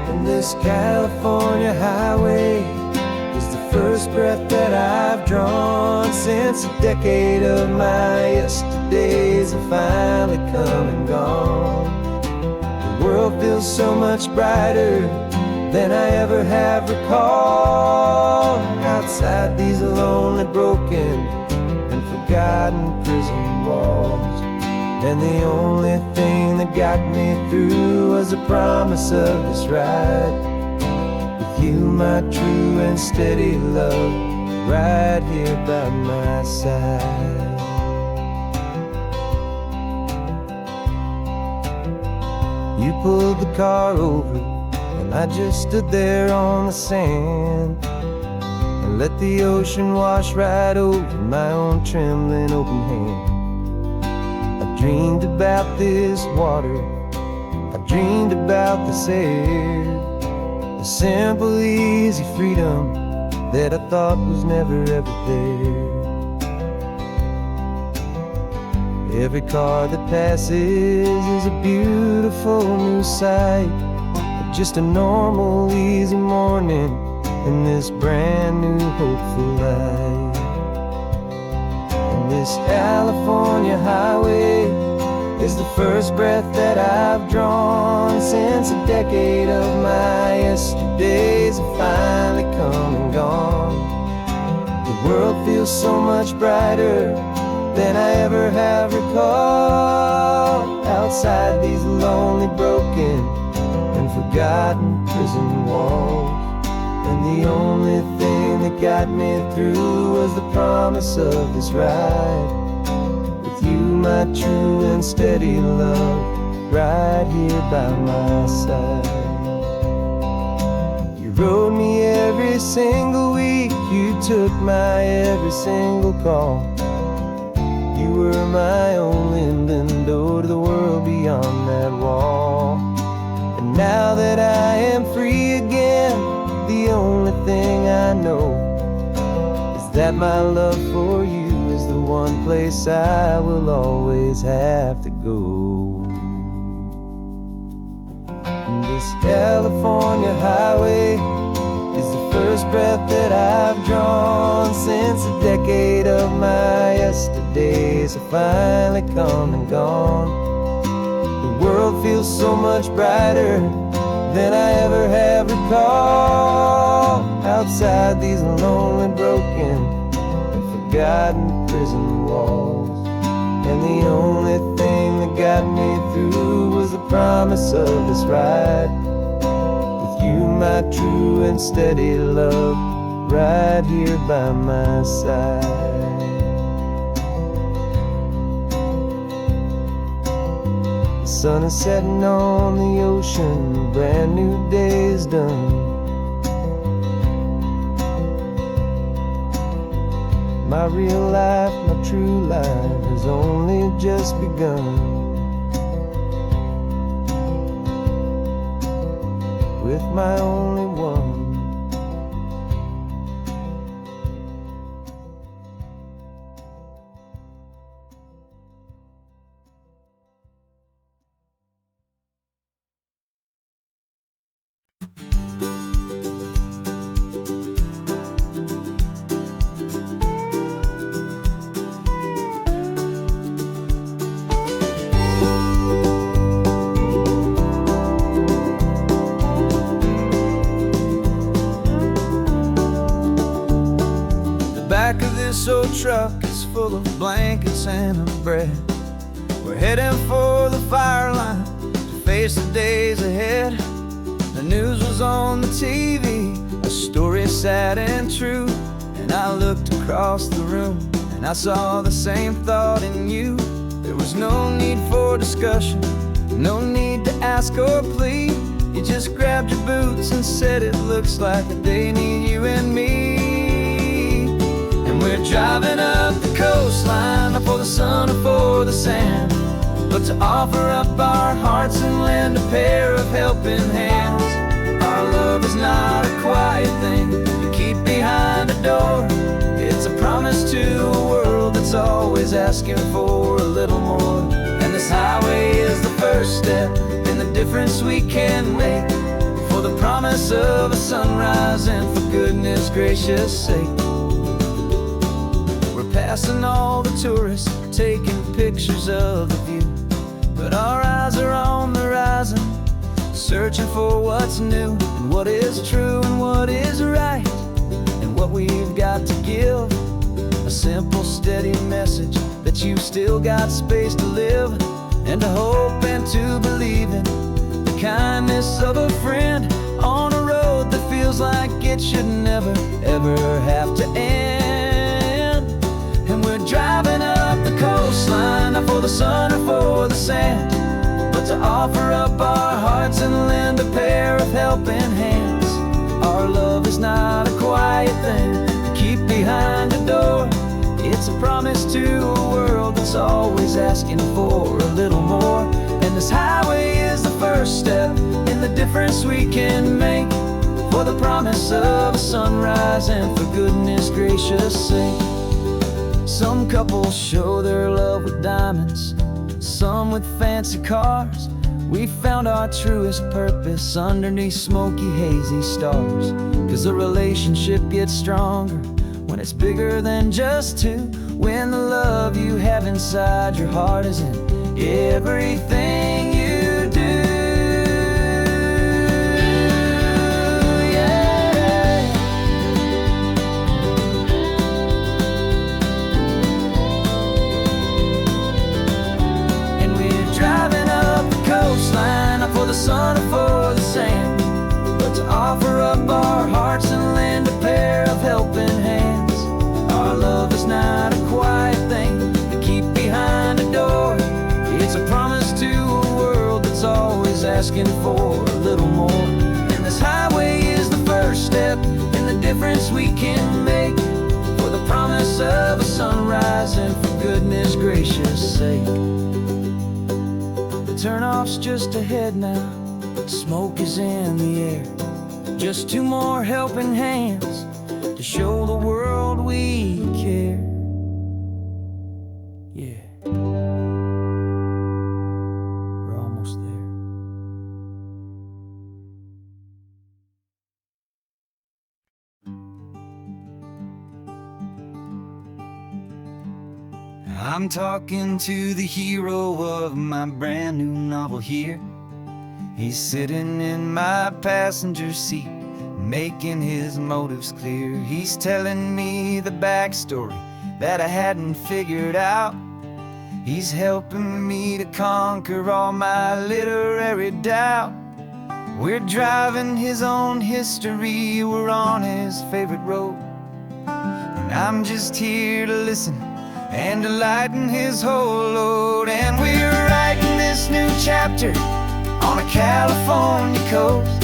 And this California highway is the first breath that I've drawn since a decade of my yesterdays have finally come and gone. The world feels so much brighter than I ever have recalled. Outside these lonely, broken, and forgotten prison walls. And the only thing that got me through was the promise of this ride with you, my true and steady love, right here by my side. You pulled the car over, and I just stood there on the sand and let the ocean wash right over my own trembling open hand. I dreamed about this water, I dreamed about this air, the simple, easy freedom that I thought was never ever there. Every car that passes is a beautiful new sight, but just a normal, easy morning in this brand new, hopeful life. And this California highway is the first breath that I've drawn since a decade of my yesterdays have finally come and gone. The world feels so much brighter than I ever have recalled, outside these lonely, broken, and forgotten prison walls. And the only thing that got me through was the promise of this ride with you, my true and steady love, right here by my side. You rode me every single week, you took my every single call. You were my only window to the world beyond that wall. And now that I am free again, the only thing I know is that my love for you is the one place I will always have to go. And this California highway is the first breath that I've drawn since a decade of my yesterdays have finally come and gone. The world feels so much brighter than I ever have recalled, outside these lonely, broken, and forgotten prison walls. And the only thing that got me through was the promise of this ride with you, my true and steady love, right here by my side. The sun is setting on the ocean, a brand new day is done. My real life, my true life has only just begun. With my only one. Back of this old truck is full of blankets and a bread. We're heading for the fire line to face the days ahead. The news was on the TV, a story sad and true. And I looked across the room and I saw the same thought in you. There was no need for discussion, no need to ask or plead. You just grabbed your boots and said it looks like a day need you and me. We're driving up the coastline, not for the sun or for the sand, but to offer up our hearts and lend a pair of helping hands. Our love is not a quiet thing you keep behind a door. It's a promise to a world that's always asking for a little more. And this highway is the first step in the difference we can make, for the promise of a sunrise and for goodness gracious sake. Passing all the tourists, taking pictures of the view, but our eyes are on the horizon, searching for what's new and what is true and what is right, and what we've got to give. A simple, steady message that you've still got space to live, and to hope and to believe in the kindness of a friend on a road that feels feels like it should never, ever have to end. And we're driving up the coastline, not for the sun or for the sand, but to offer up our hearts and lend a pair of helping hands. Our love is not a quiet thing to keep behind a door. It's a promise to a world that's always asking for a little more. And this highway is the first step in the difference we can make, for the promise of a sunrise and for goodness gracious sake. Some couples show their love with diamonds, some with fancy cars. We found our truest purpose underneath smoky, hazy stars. 'Cause a relationship gets stronger when it's bigger than just two, when the love you have inside your heart is in everything you do. Yeah. And we're driving up the coastline, not for the sun or for the sand, but to offer up our hearts and lend a pair of helping hands. Our love is not a quiet thing to keep behind a door. It's a promise to a world that's always asking for a little more. And this highway is the first step in the difference we can make, for the promise of a sunrise and for goodness gracious sake. The turnoff's just ahead now, smoke is in the air. Just two more helping hands to show the world we care. Yeah. We're almost there. I'm talking to the hero of my brand new novel here. He's sitting in my passenger seat, making his motives clear. He's telling me the backstory that I hadn't figured out. He's helping me to conquer all my literary doubt. We're driving his own history, we're on his favorite road, and I'm just here to listen and to lighten his whole load. And we're writing this new chapter on a California coast,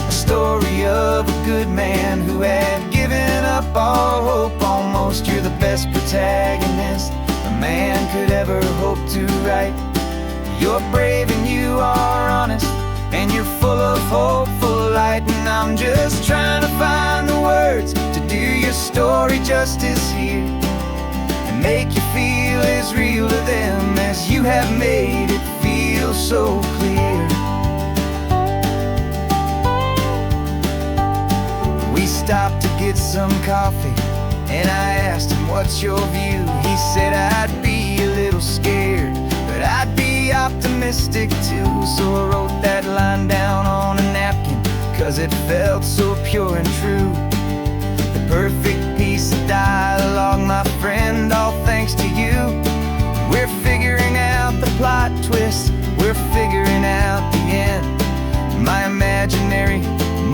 a story of a good man who had given up all hope almost. You're the best protagonist a man could ever hope to write. You're brave and you are honest, and you're full of hopeful light. And I'm just trying to find the words to do your story justice here, and make you feel as real to them as you have made it feel so clear. We stopped to get some coffee, and I asked him, what's your view? He said, I'd be a little scared, but I'd be optimistic too. So I wrote that line down on a napkin, 'cause it felt so pure and true. The perfect piece of dialogue, my friend, all thanks to you. We're figuring out the plot twist, we're figuring out the end. My imaginary,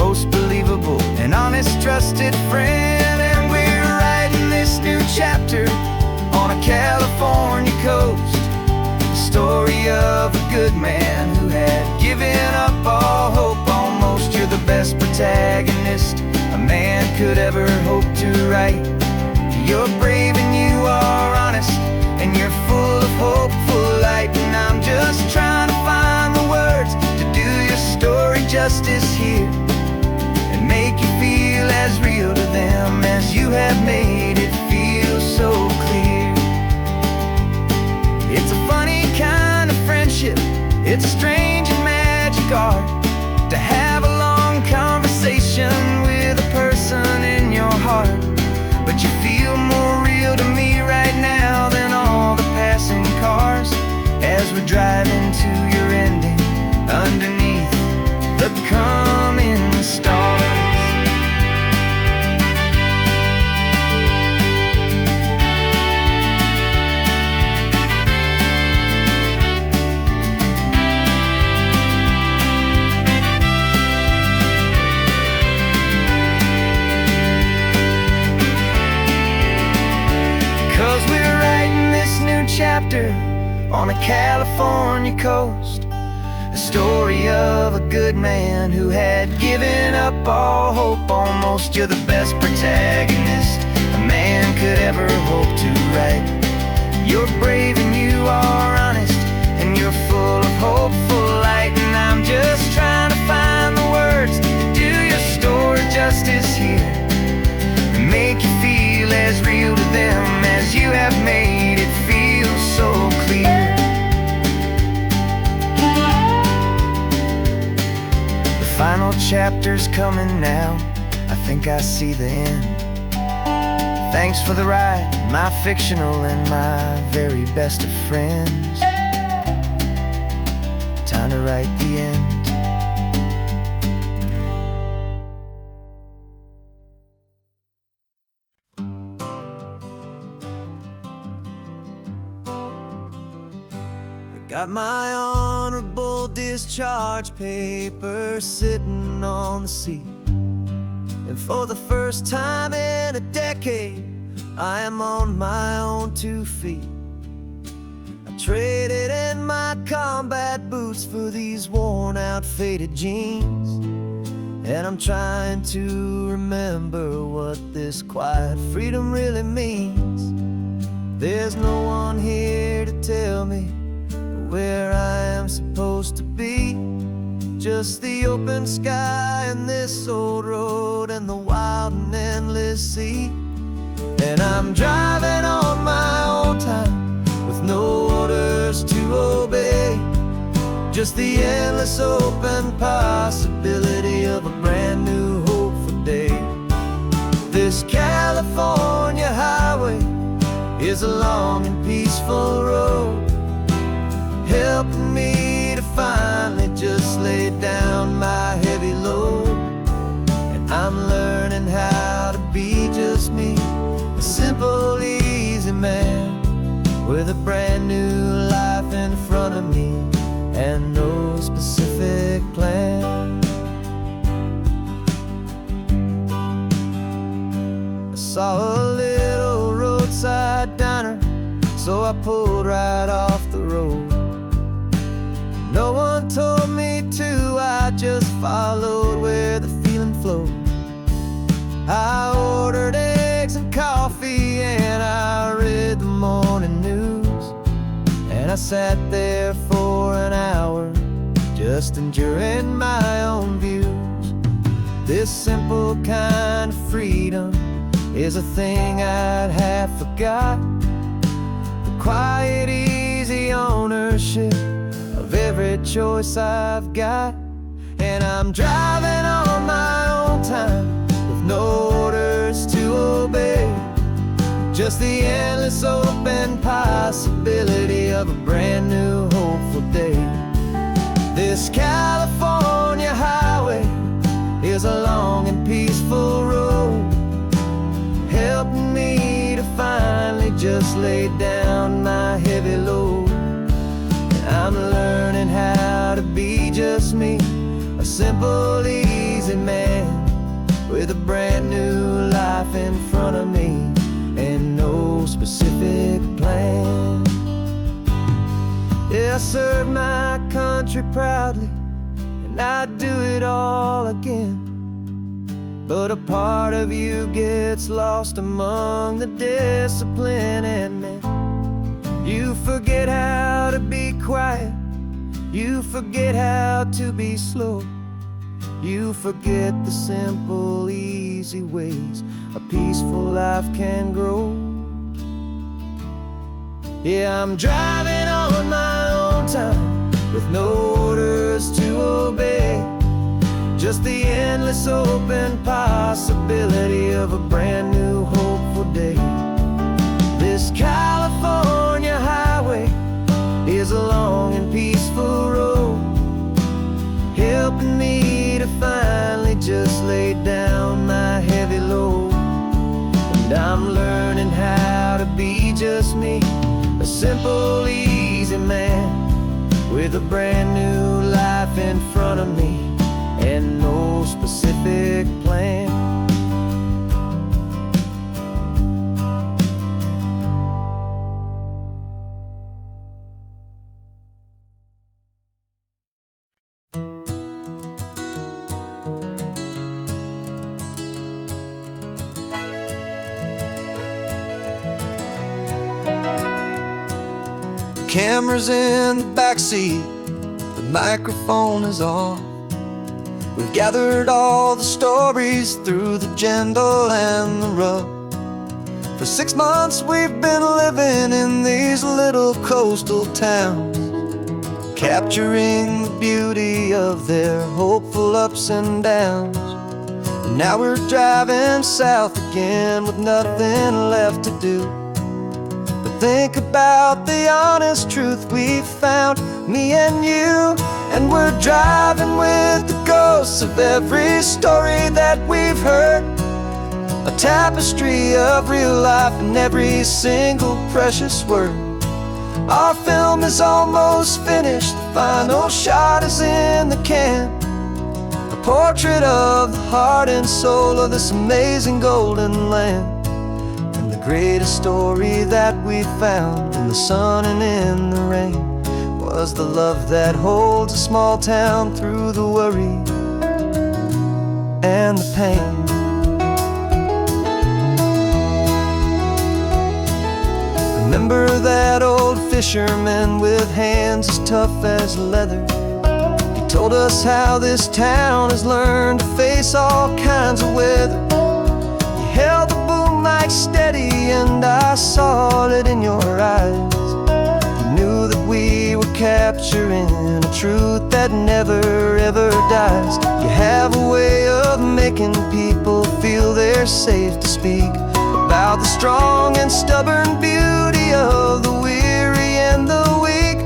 most believable and honest trusted friend. And we're writing this new chapter on a California coast, the story of a good man who had given up all hope almost. You're the best protagonist a man could ever hope to write. You're brave and you are honest, and you're full of hopeful light. And I'm just trying to find the words to do your story justice here, and make you feel as real to them as you have made it feel so clear. It's a funny kind of friendship, it's strange and magic art to have a long conversation with a person in your heart. But you feel more real to me right now than all the passing cars, as we're driving to your ending underneath the coming chapter on a California coast, a story of a good man who had given up all hope almost. You're the best protagonist a man could ever hope to write. You're brave and you are honest, and you're full of hopeful light. And I'm just trying to find the words to do your story justice here, and make you feel as real to them as you have made it feel so clear. The final chapter's coming now, I think I see the end. Thanks for the ride, my fictional and my very best of friends. Time to write the end. Got my honorable discharge paper sitting on the seat, and for the first time in a decade I am on my own 2 feet. I traded in my combat boots for these worn out faded jeans, and I'm trying to remember what this quiet freedom really means. There's no one here to tell me where I am supposed to be, just the open sky and this old road and the wild and endless sea. And I'm driving on my own time with no orders to obey, just the endless open possibility of a brand new hopeful day. This California highway is a long and peaceful road, helping me to finally just lay down my heavy load. And I'm learning how to be just me, a simple, easy man with a brand new life in front of me and no specific plan. I saw a little roadside diner, so I pulled right off the road. No one told me to, I just followed where the feeling flowed. I ordered eggs and coffee and I read the morning news, and I sat there for an hour just enduring my own views. This simple kind of freedom is a thing I'd have forgot, the quiet, easy ownership of every choice I've got. And I'm driving on my own time with no orders to obey, just the endless open possibility of a brand new hopeful day. This California highway is a long and peaceful road, helping me to finally just lay down my heavy load. I'm learning how to be just me, a simple, easy man with a brand new life in front of me and no specific plan. Yeah, I serve my country proudly and I'd do it all again, but a part of you gets lost among the discipline and men. You forget how to be quiet, you forget how to be slow, you forget the simple, easy ways a peaceful life can grow. Yeah, I'm driving on my own time with no orders to obey, just the endless open possibility of a brand new hopeful day. This California highway is a long and peaceful road, helping me to finally just lay down my heavy load. And I'm learning how to be just me, a simple, easy man with a brand new life in front of me and no specific plan. camera's in the backseat, the microphone is on. We've gathered all the stories through the gentle and the rough. For 6 months we've been living in these little coastal towns, capturing the beauty of their hopeful ups and downs. And now we're driving south again with nothing left to do but think about the honest truth we've found, me and you. And we're driving with the ghosts of every story that we've heard, a tapestry of real life and every single precious word. Our film is almost finished, the final shot is in the can, a portrait of the heart and soul of this amazing golden land. And the greatest story that we found in the sun and in the rain was the love that holds a small town through the worry and the pain. Remember that old fisherman with hands as tough as leather? He told us how this town has learned to face all kinds of weather. You held the boom mic steady and I saw it in your eyes. Knew that we were capturing a truth that never ever dies. You have a way of making people feel they're safe to speak about the strong and stubborn beauty of the weary and the weak.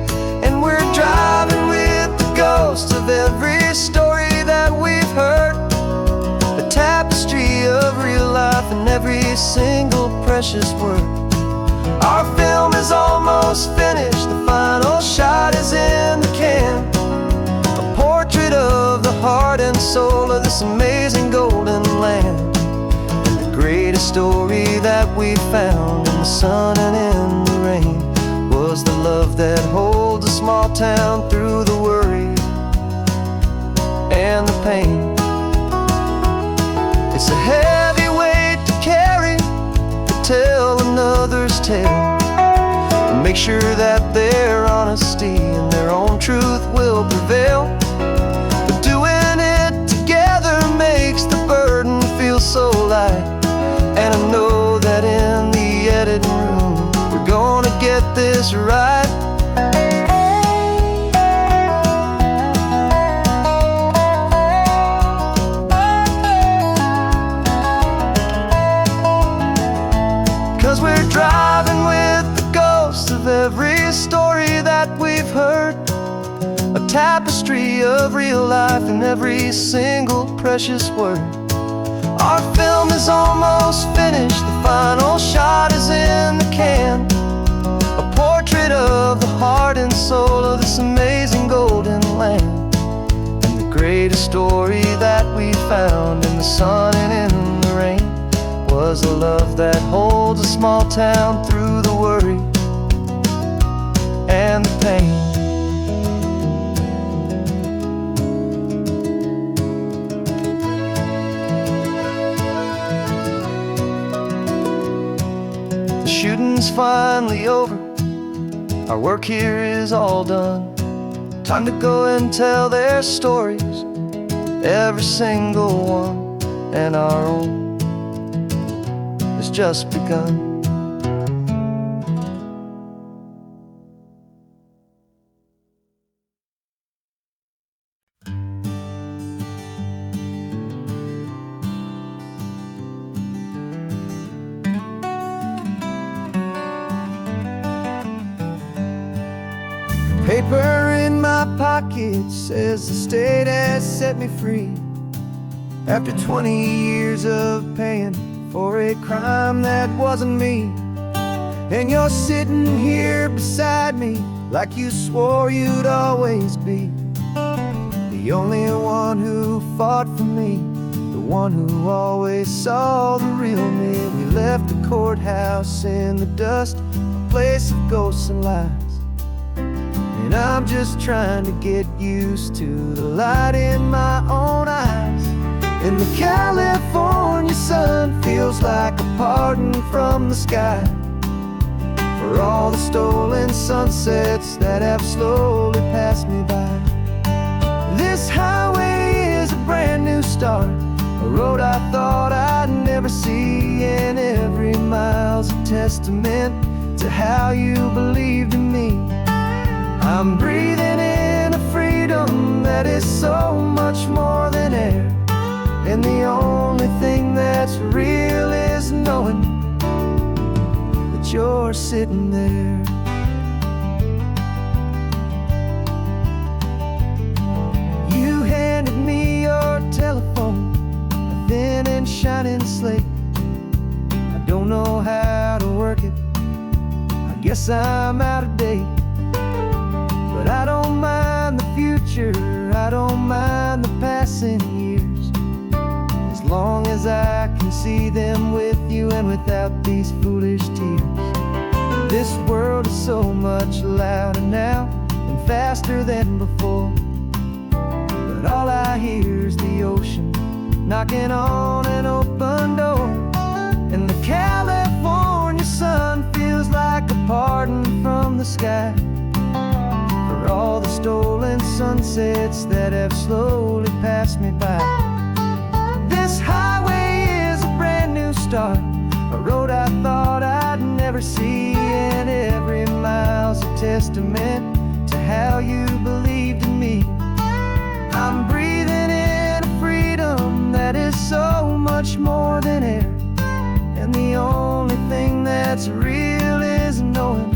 And we're driving with the ghosts of every story that we've heard, a tapestry of real life and every single precious word. Our film is almost finished, the final shot is in the can, a portrait of the heart and soul of this amazing golden land. And the greatest story that we found in the sun and in the rain was the love that holds a small town through the worry and the pain. It's a heavy weight to carry, to tell another's tale, and make sure that their honesty and their own truth will prevail. But doing it together makes the burden feel so light. And I know that in the editing room we're gonna get this right. 'Cause we're driving with the ghosts of every story that we've heard, a tapestry of real life and every single precious word. Our film is almost finished, the final shot is in the can, a portrait of the heart and soul of this amazing golden land. And the greatest story that we found in the sun and in the rain was a love that holds a small town through the worry and the pain. The shooting's finally over, our work here is all done. Time to go and tell their stories, every single one, and our own has just begun. Paper in my pocket says the state has set me free after 20 years of paying for a crime that wasn't me. And you're sitting here beside me like you swore you'd always be the only one who fought for me, the one who always saw the real me. We left the courthouse in the dust, a place of ghosts and lies. And I'm just trying to get used to the light in my own eyes. And the California sun feels like a pardon from the sky for for all the stolen sunsets that have slowly passed me by. This highway is a brand new start, a road I thought I'd never see, and every mile's a testament to how you believed in me. I'm breathing in a freedom that is so much more than air, and the only thing that's real is knowing that you're sitting there. You handed me your telephone, a thin and shining slate. I don't know how to work it, I guess I'm out of date. But I don't mind the future, I don't mind the passing years, as long as I can see them with you and without these foolish tears. This world is so much louder now and faster than before, but all I hear is the ocean knocking on an open door. And the California sun feels like a pardon from the sky for all the stolen sunsets that have slowly passed me by. This highway is a brand new start, a road I thought I'd never see, and every mile's a testament to how you believed in me. I'm breathing in a freedom that is so much more than air, and the only thing that's real is knowing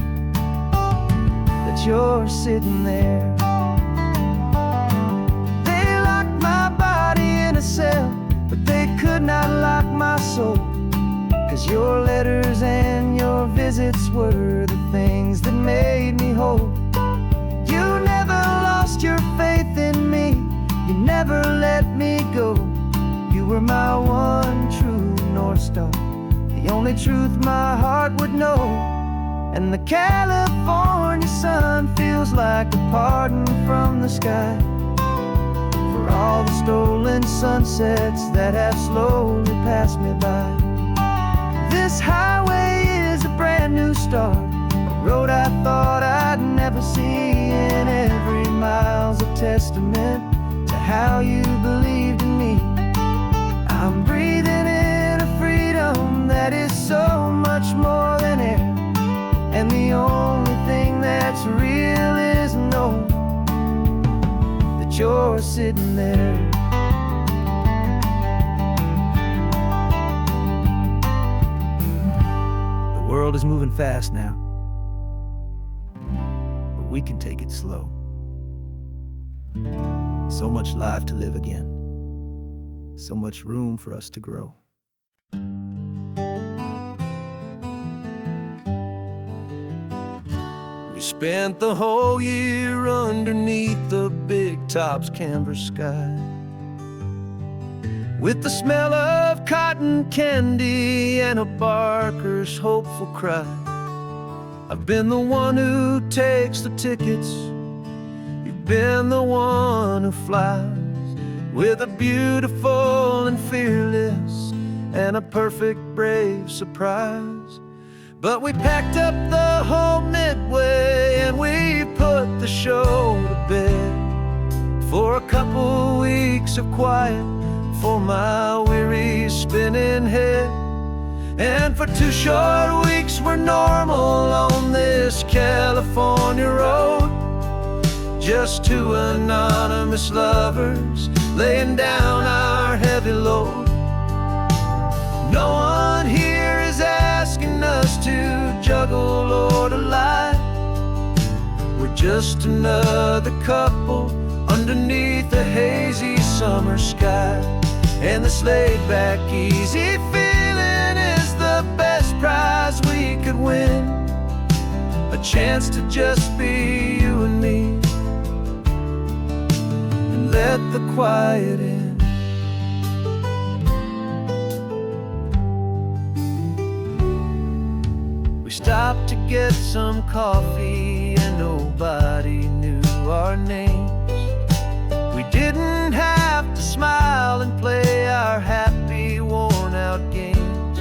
that you're sitting there. They locked my body in a cell, but they could not lock my soul, 'cause your letters and your visits were the things that made me whole. You never lost your faith in me, you never let me go. You were my one true North Star, the only truth my heart would know. And the California sun feels like a pardon from the sky for all the stolen sunsets that have slowly passed me by. This highway is a brand new start, a road I thought I'd never see, and every mile's a testament to how you believed in me. I'm breathing in a freedom that is so much more than air, and the only thing that's real is knowing that you're sitting there. The world is moving fast now, but we can take it slow. So much life to live again, so much room for us to grow. We spent the whole year underneath the big top's canvas sky, with the smell of cotton candy and a barker's hopeful cry. I've been the one who takes the tickets, you've been the one who flies, with a beautiful and fearless and a perfect brave surprise. But we packed up the whole Midway and we put the show to bed for a couple weeks of quiet for my weary spinning head. And for 2 short weeks we're normal on this California road, just 2 anonymous lovers laying down our heavy load. No one here is asking us to juggle or to lie. We're just another couple underneath a hazy summer sky, and this laid-back, easy feeling is the best prize we could win, a chance to just be you and me, and let the quiet in. We stopped to get some coffee and nobody knew our names. We didn't have to smile and play our happy, worn-out games.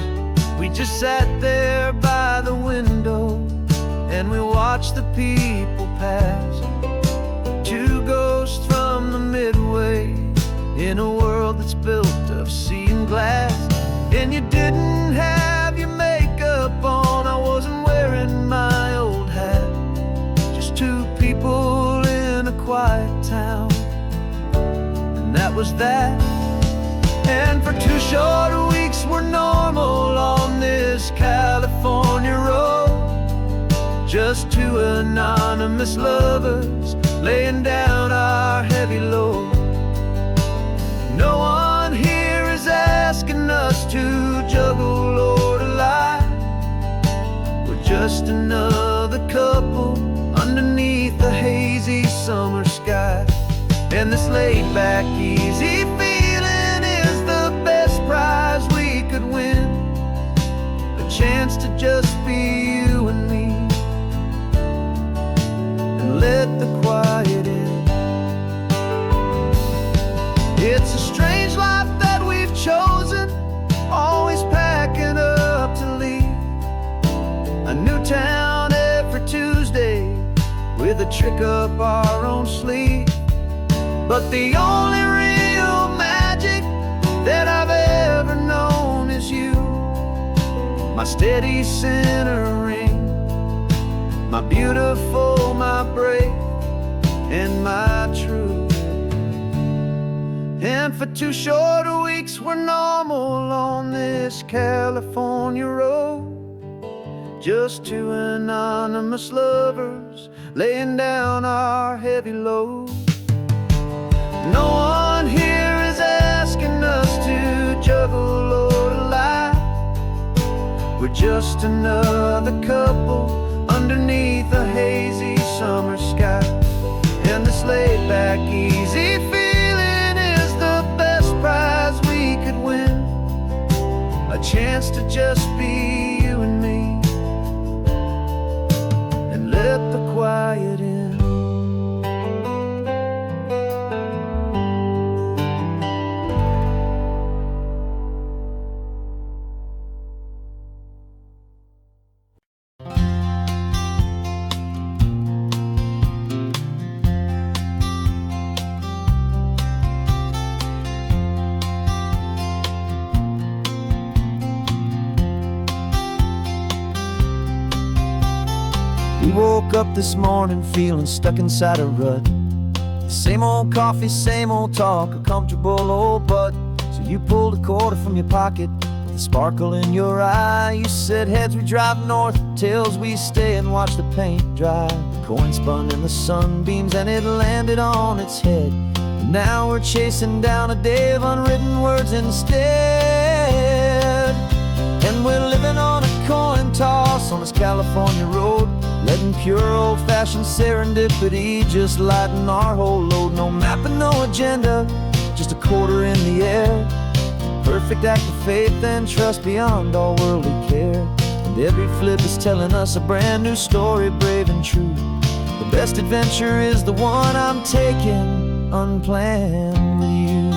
We just sat there by the window and we watched the people pass. Two ghosts from the Midway in a world that's built of sea and glass. And you didn't have your makeup on, I wasn't wearing my old hat. Just two people in a quiet town, and that was that. And for 2 short weeks we're normal on this California road. Just two anonymous lovers laying down our heavy load. No one here is asking us to juggle or to lie. We're just another couple underneath the hazy summer sky. And this laid back, easy feeling is the best prize we could win. A chance to just be you and me, and let the quiet in. It's a strange life that we've chosen, always packing up to leave. A new town every Tuesday with a trick up our own sleeve. But the only real magic that I've ever known is you, my steady centering, my beautiful, my brave, and my true. And for 2 short weeks we're normal on this California road. Just two anonymous lovers laying down our heavy load. No one here is asking us to juggle or to lie. We're just another couple underneath a hazy summer sky. And this laid back, easy feeling is the best prize we could win. A chance to just be you and me, and let the quiet in. We woke up this morning feeling stuck inside a rut. Same old coffee, same old talk, a comfortable old butt. So you pulled a quarter from your pocket with a sparkle in your eye. You said heads we drive north, tails we stay and watch the paint dry. The coin spun in the sunbeams and it landed on its head. And now we're chasing down a day of unwritten words instead. And we're living on a coin toss on this California road, letting pure old-fashioned serendipity just lighten our whole load. No map and no agenda, just a quarter in the air. Perfect act of faith and trust beyond all worldly care. And every flip is telling us a brand new story, brave and true. The best adventure is the one I'm taking unplanned with you.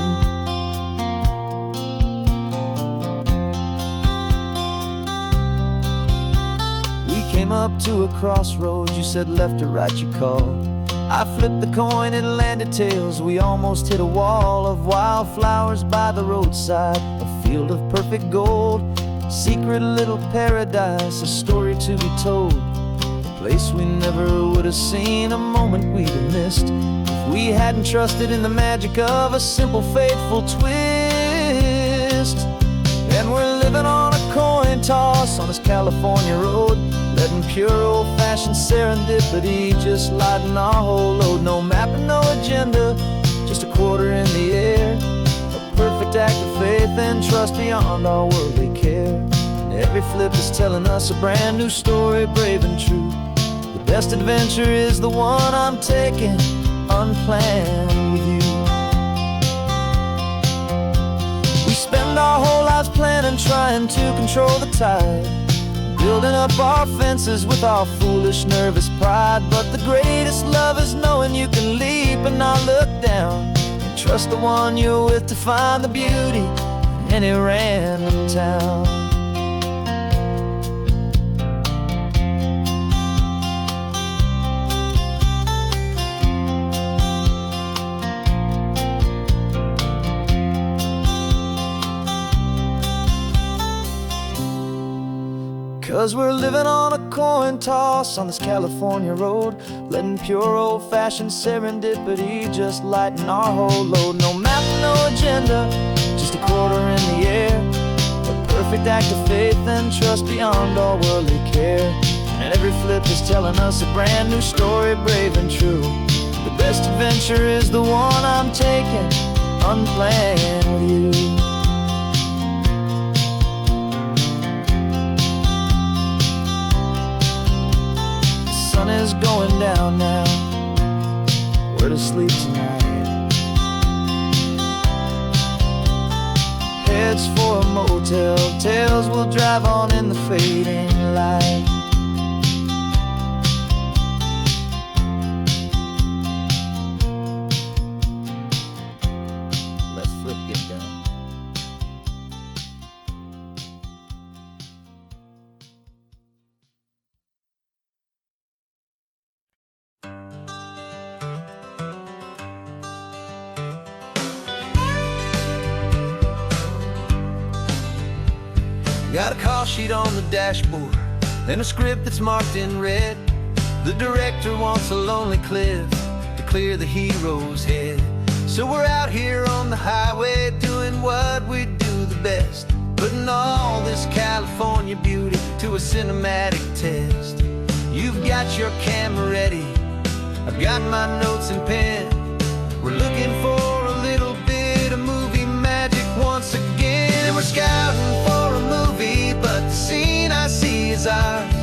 Came up to a crossroads, you said left or right you called. I flipped the coin, it landed tails. We almost hit a wall of wildflowers by the roadside, a field of perfect gold, secret little paradise, a story to be told. A place we never would have seen, a moment we'd have missed if we hadn't trusted in the magic of a simple faithful twist. And we're living on a coin toss on this California road, letting pure old-fashioned serendipity just lighten our whole load. No map and no agenda, just a quarter in the air. A perfect act of faith and trust beyond our worldly care. And every flip is telling us a brand new story, brave and true. The best adventure is the one I'm taking unplanned with you. We spend our whole lives planning, trying to control the tide, building up our fences with our foolish, nervous pride. But the greatest love is knowing you can leap and not look down, and trust the one you're with to find the beauty in any random town. 'Cause we're living on a coin toss on this California road, letting pure old-fashioned serendipity just lighten our whole load. No map, no agenda, just a quarter in the air, a perfect act of faith and trust beyond all worldly care. And every flip is telling us a brand new story, brave and true. The best adventure is the one I'm taking, unplanned with you. The sun is going down now, we're to sleep tonight. Heads for a motel, tails will drive on in the fading light. Let's flip get done. Got a call sheet on the dashboard and a script that's marked in red. The director wants a lonely cliff to clear the hero's head. So we're out here on the highway doing what we do the best, putting all this California beauty to a cinematic test. You've got your camera ready, I've got my notes and pen. We're looking for a little bit of movie magic once again. And we're scouting for a movie, but the scene I see is ours.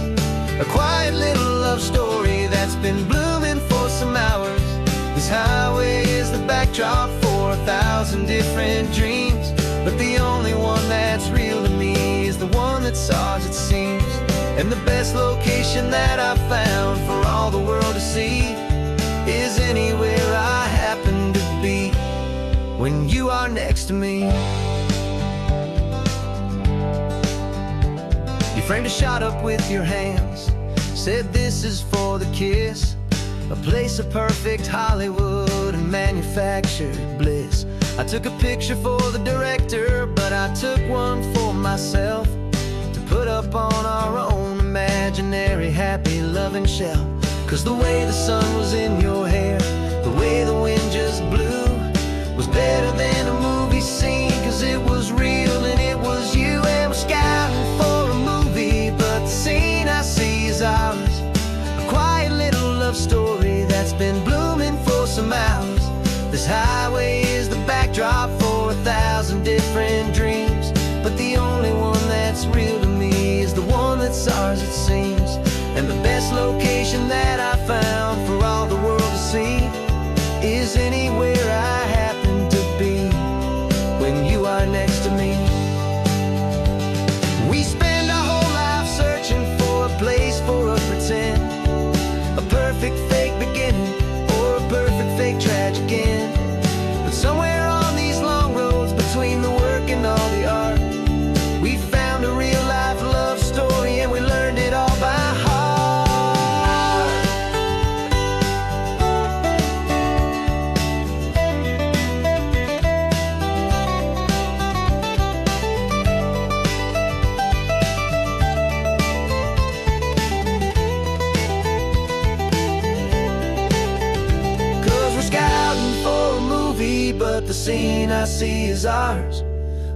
A quiet little love story that's been blooming for some hours. This highway is the backdrop for 1,000 different dreams, but the only one that's real to me is the one that's ours, it seems. And the best location that I've found for all the world to see is anywhere I happen to be when you are next to me. You framed a shot up with your hands, said this is for the kiss, a place of perfect Hollywood and manufactured bliss. I took a picture for the director, but I took one for myself to put up on our own imaginary happy loving shelf. 'Cause the way the sun was in your hair, the way the wind just blew, was better than a movie scene. 'Cause it was real and it was you. And we're scouting for a movie, but the scene I see is ours. A quiet little love story that's been blooming for some hours. This highway is the backdrop for 1,000 different dreams, but the only one that's real to me is the one that's ours, it seems. And the best location that I found for all the world to see is anywhere I happen to be when you are next to me. We spend our whole life searching for a place for a pretend, a perfect fake beginning or a perfect fake tragic end. But somewhere on these long roads between the work and all the art, we found a real life love story and we learned it all by heart. 'Cause we're scouting for a movie, but the scene I see is ours.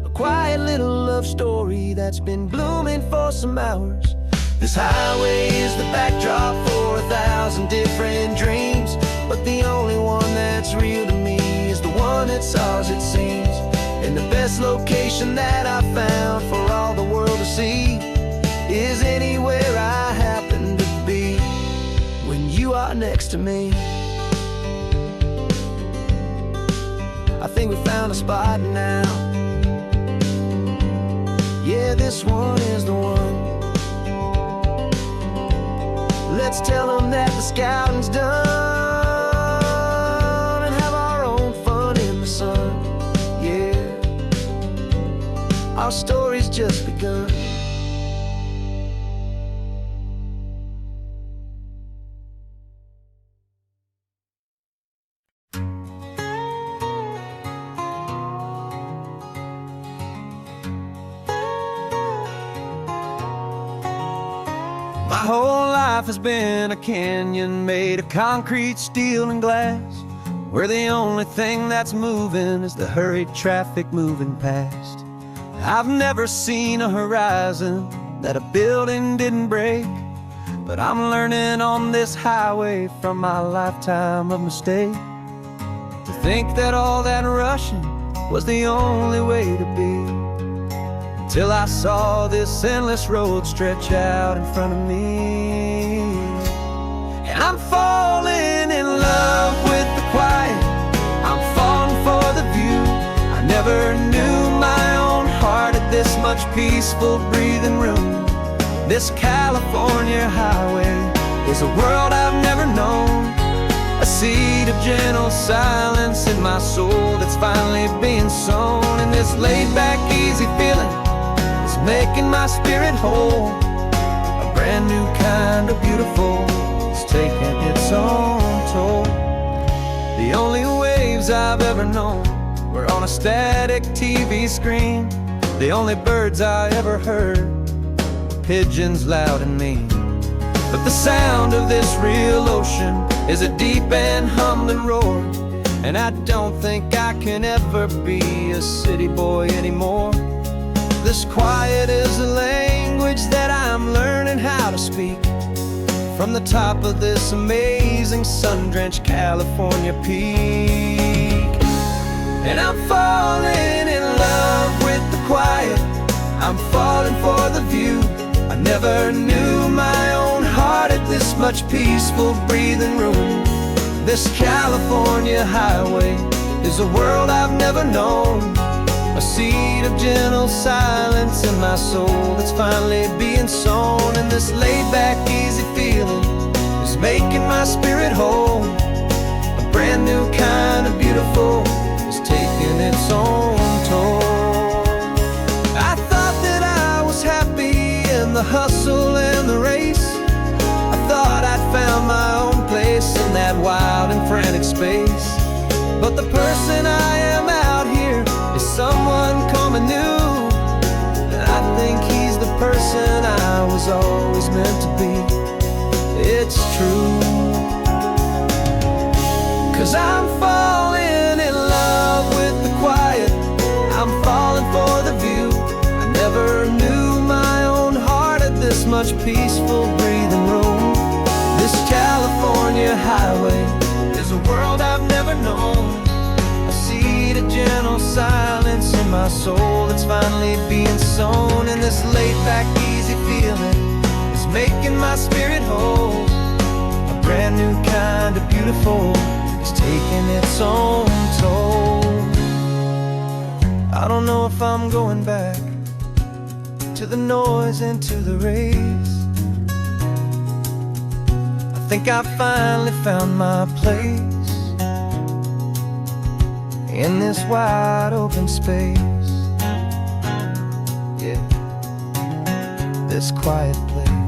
A quiet little love story that's been blooming for some hours. This highway is the backdrop for 1,000 different dreams, but the only one that's real to me is the one that's ours, it seems. And the best location that I found for all the world to see is anywhere I happen to be when you are next to me. I think we found a spot now. Yeah, this one is the one. Let's tell them that the scouting's done and have our own fun in the sun. Yeah, our story's just begun. My whole life has been a canyon made of concrete, steel, and glass, where the only thing that's moving is the hurried traffic moving past. I've never seen a horizon that a building didn't break, but I'm learning on this highway from my lifetime of mistakes to think that all that rushing was the only way to be. Till I saw this endless road stretch out in front of me. And I'm falling in love with the quiet, I'm falling for the view. I never knew my own heart had this much peaceful breathing room. This California highway is a world I've never known, a seed of gentle silence in my soul that's finally being sown. And this laid-back, easy feeling is making my spirit whole. A brand new kind of beautiful is taking its own toll. The only waves I've ever known were on a static TV screen. The only birds I ever heard were pigeons loud and mean. But the sound of this real ocean is a deep and humbling roar, and I don't think I can ever be a city boy anymore. This quiet is a language that I'm learning how to speak from the top of this amazing sun-drenched California peak. And I'm falling in love with the quiet, I'm falling for the view. I never knew my own heart had this much peaceful breathing room. This California highway is a world I've never known, a seed of gentle silence in my soul that's finally being sown. And this laid-back, easy feeling is making my spirit whole. A brand new kind of beautiful is taking its own toll. I thought that I was happy in the hustle and the race. I thought I'd found my own place in that wild and frantic space. But the person I am out here is someone coming new, and I think he's the person I was always meant to be. It's true, 'cause I'm falling in love with the quiet, I'm falling for the view. I never knew my own heart had this much peaceful breathing room. This California highway is a world I've never known, a seed of gentle silence in my soul that's finally being sown. And this laid-back, easy feeling is making my spirit whole. A brand new kind of beautiful is taking its own toll. I don't know if I'm going back to the noise and to the race. I think I finally found my place in this wide open space, yeah, this quiet place.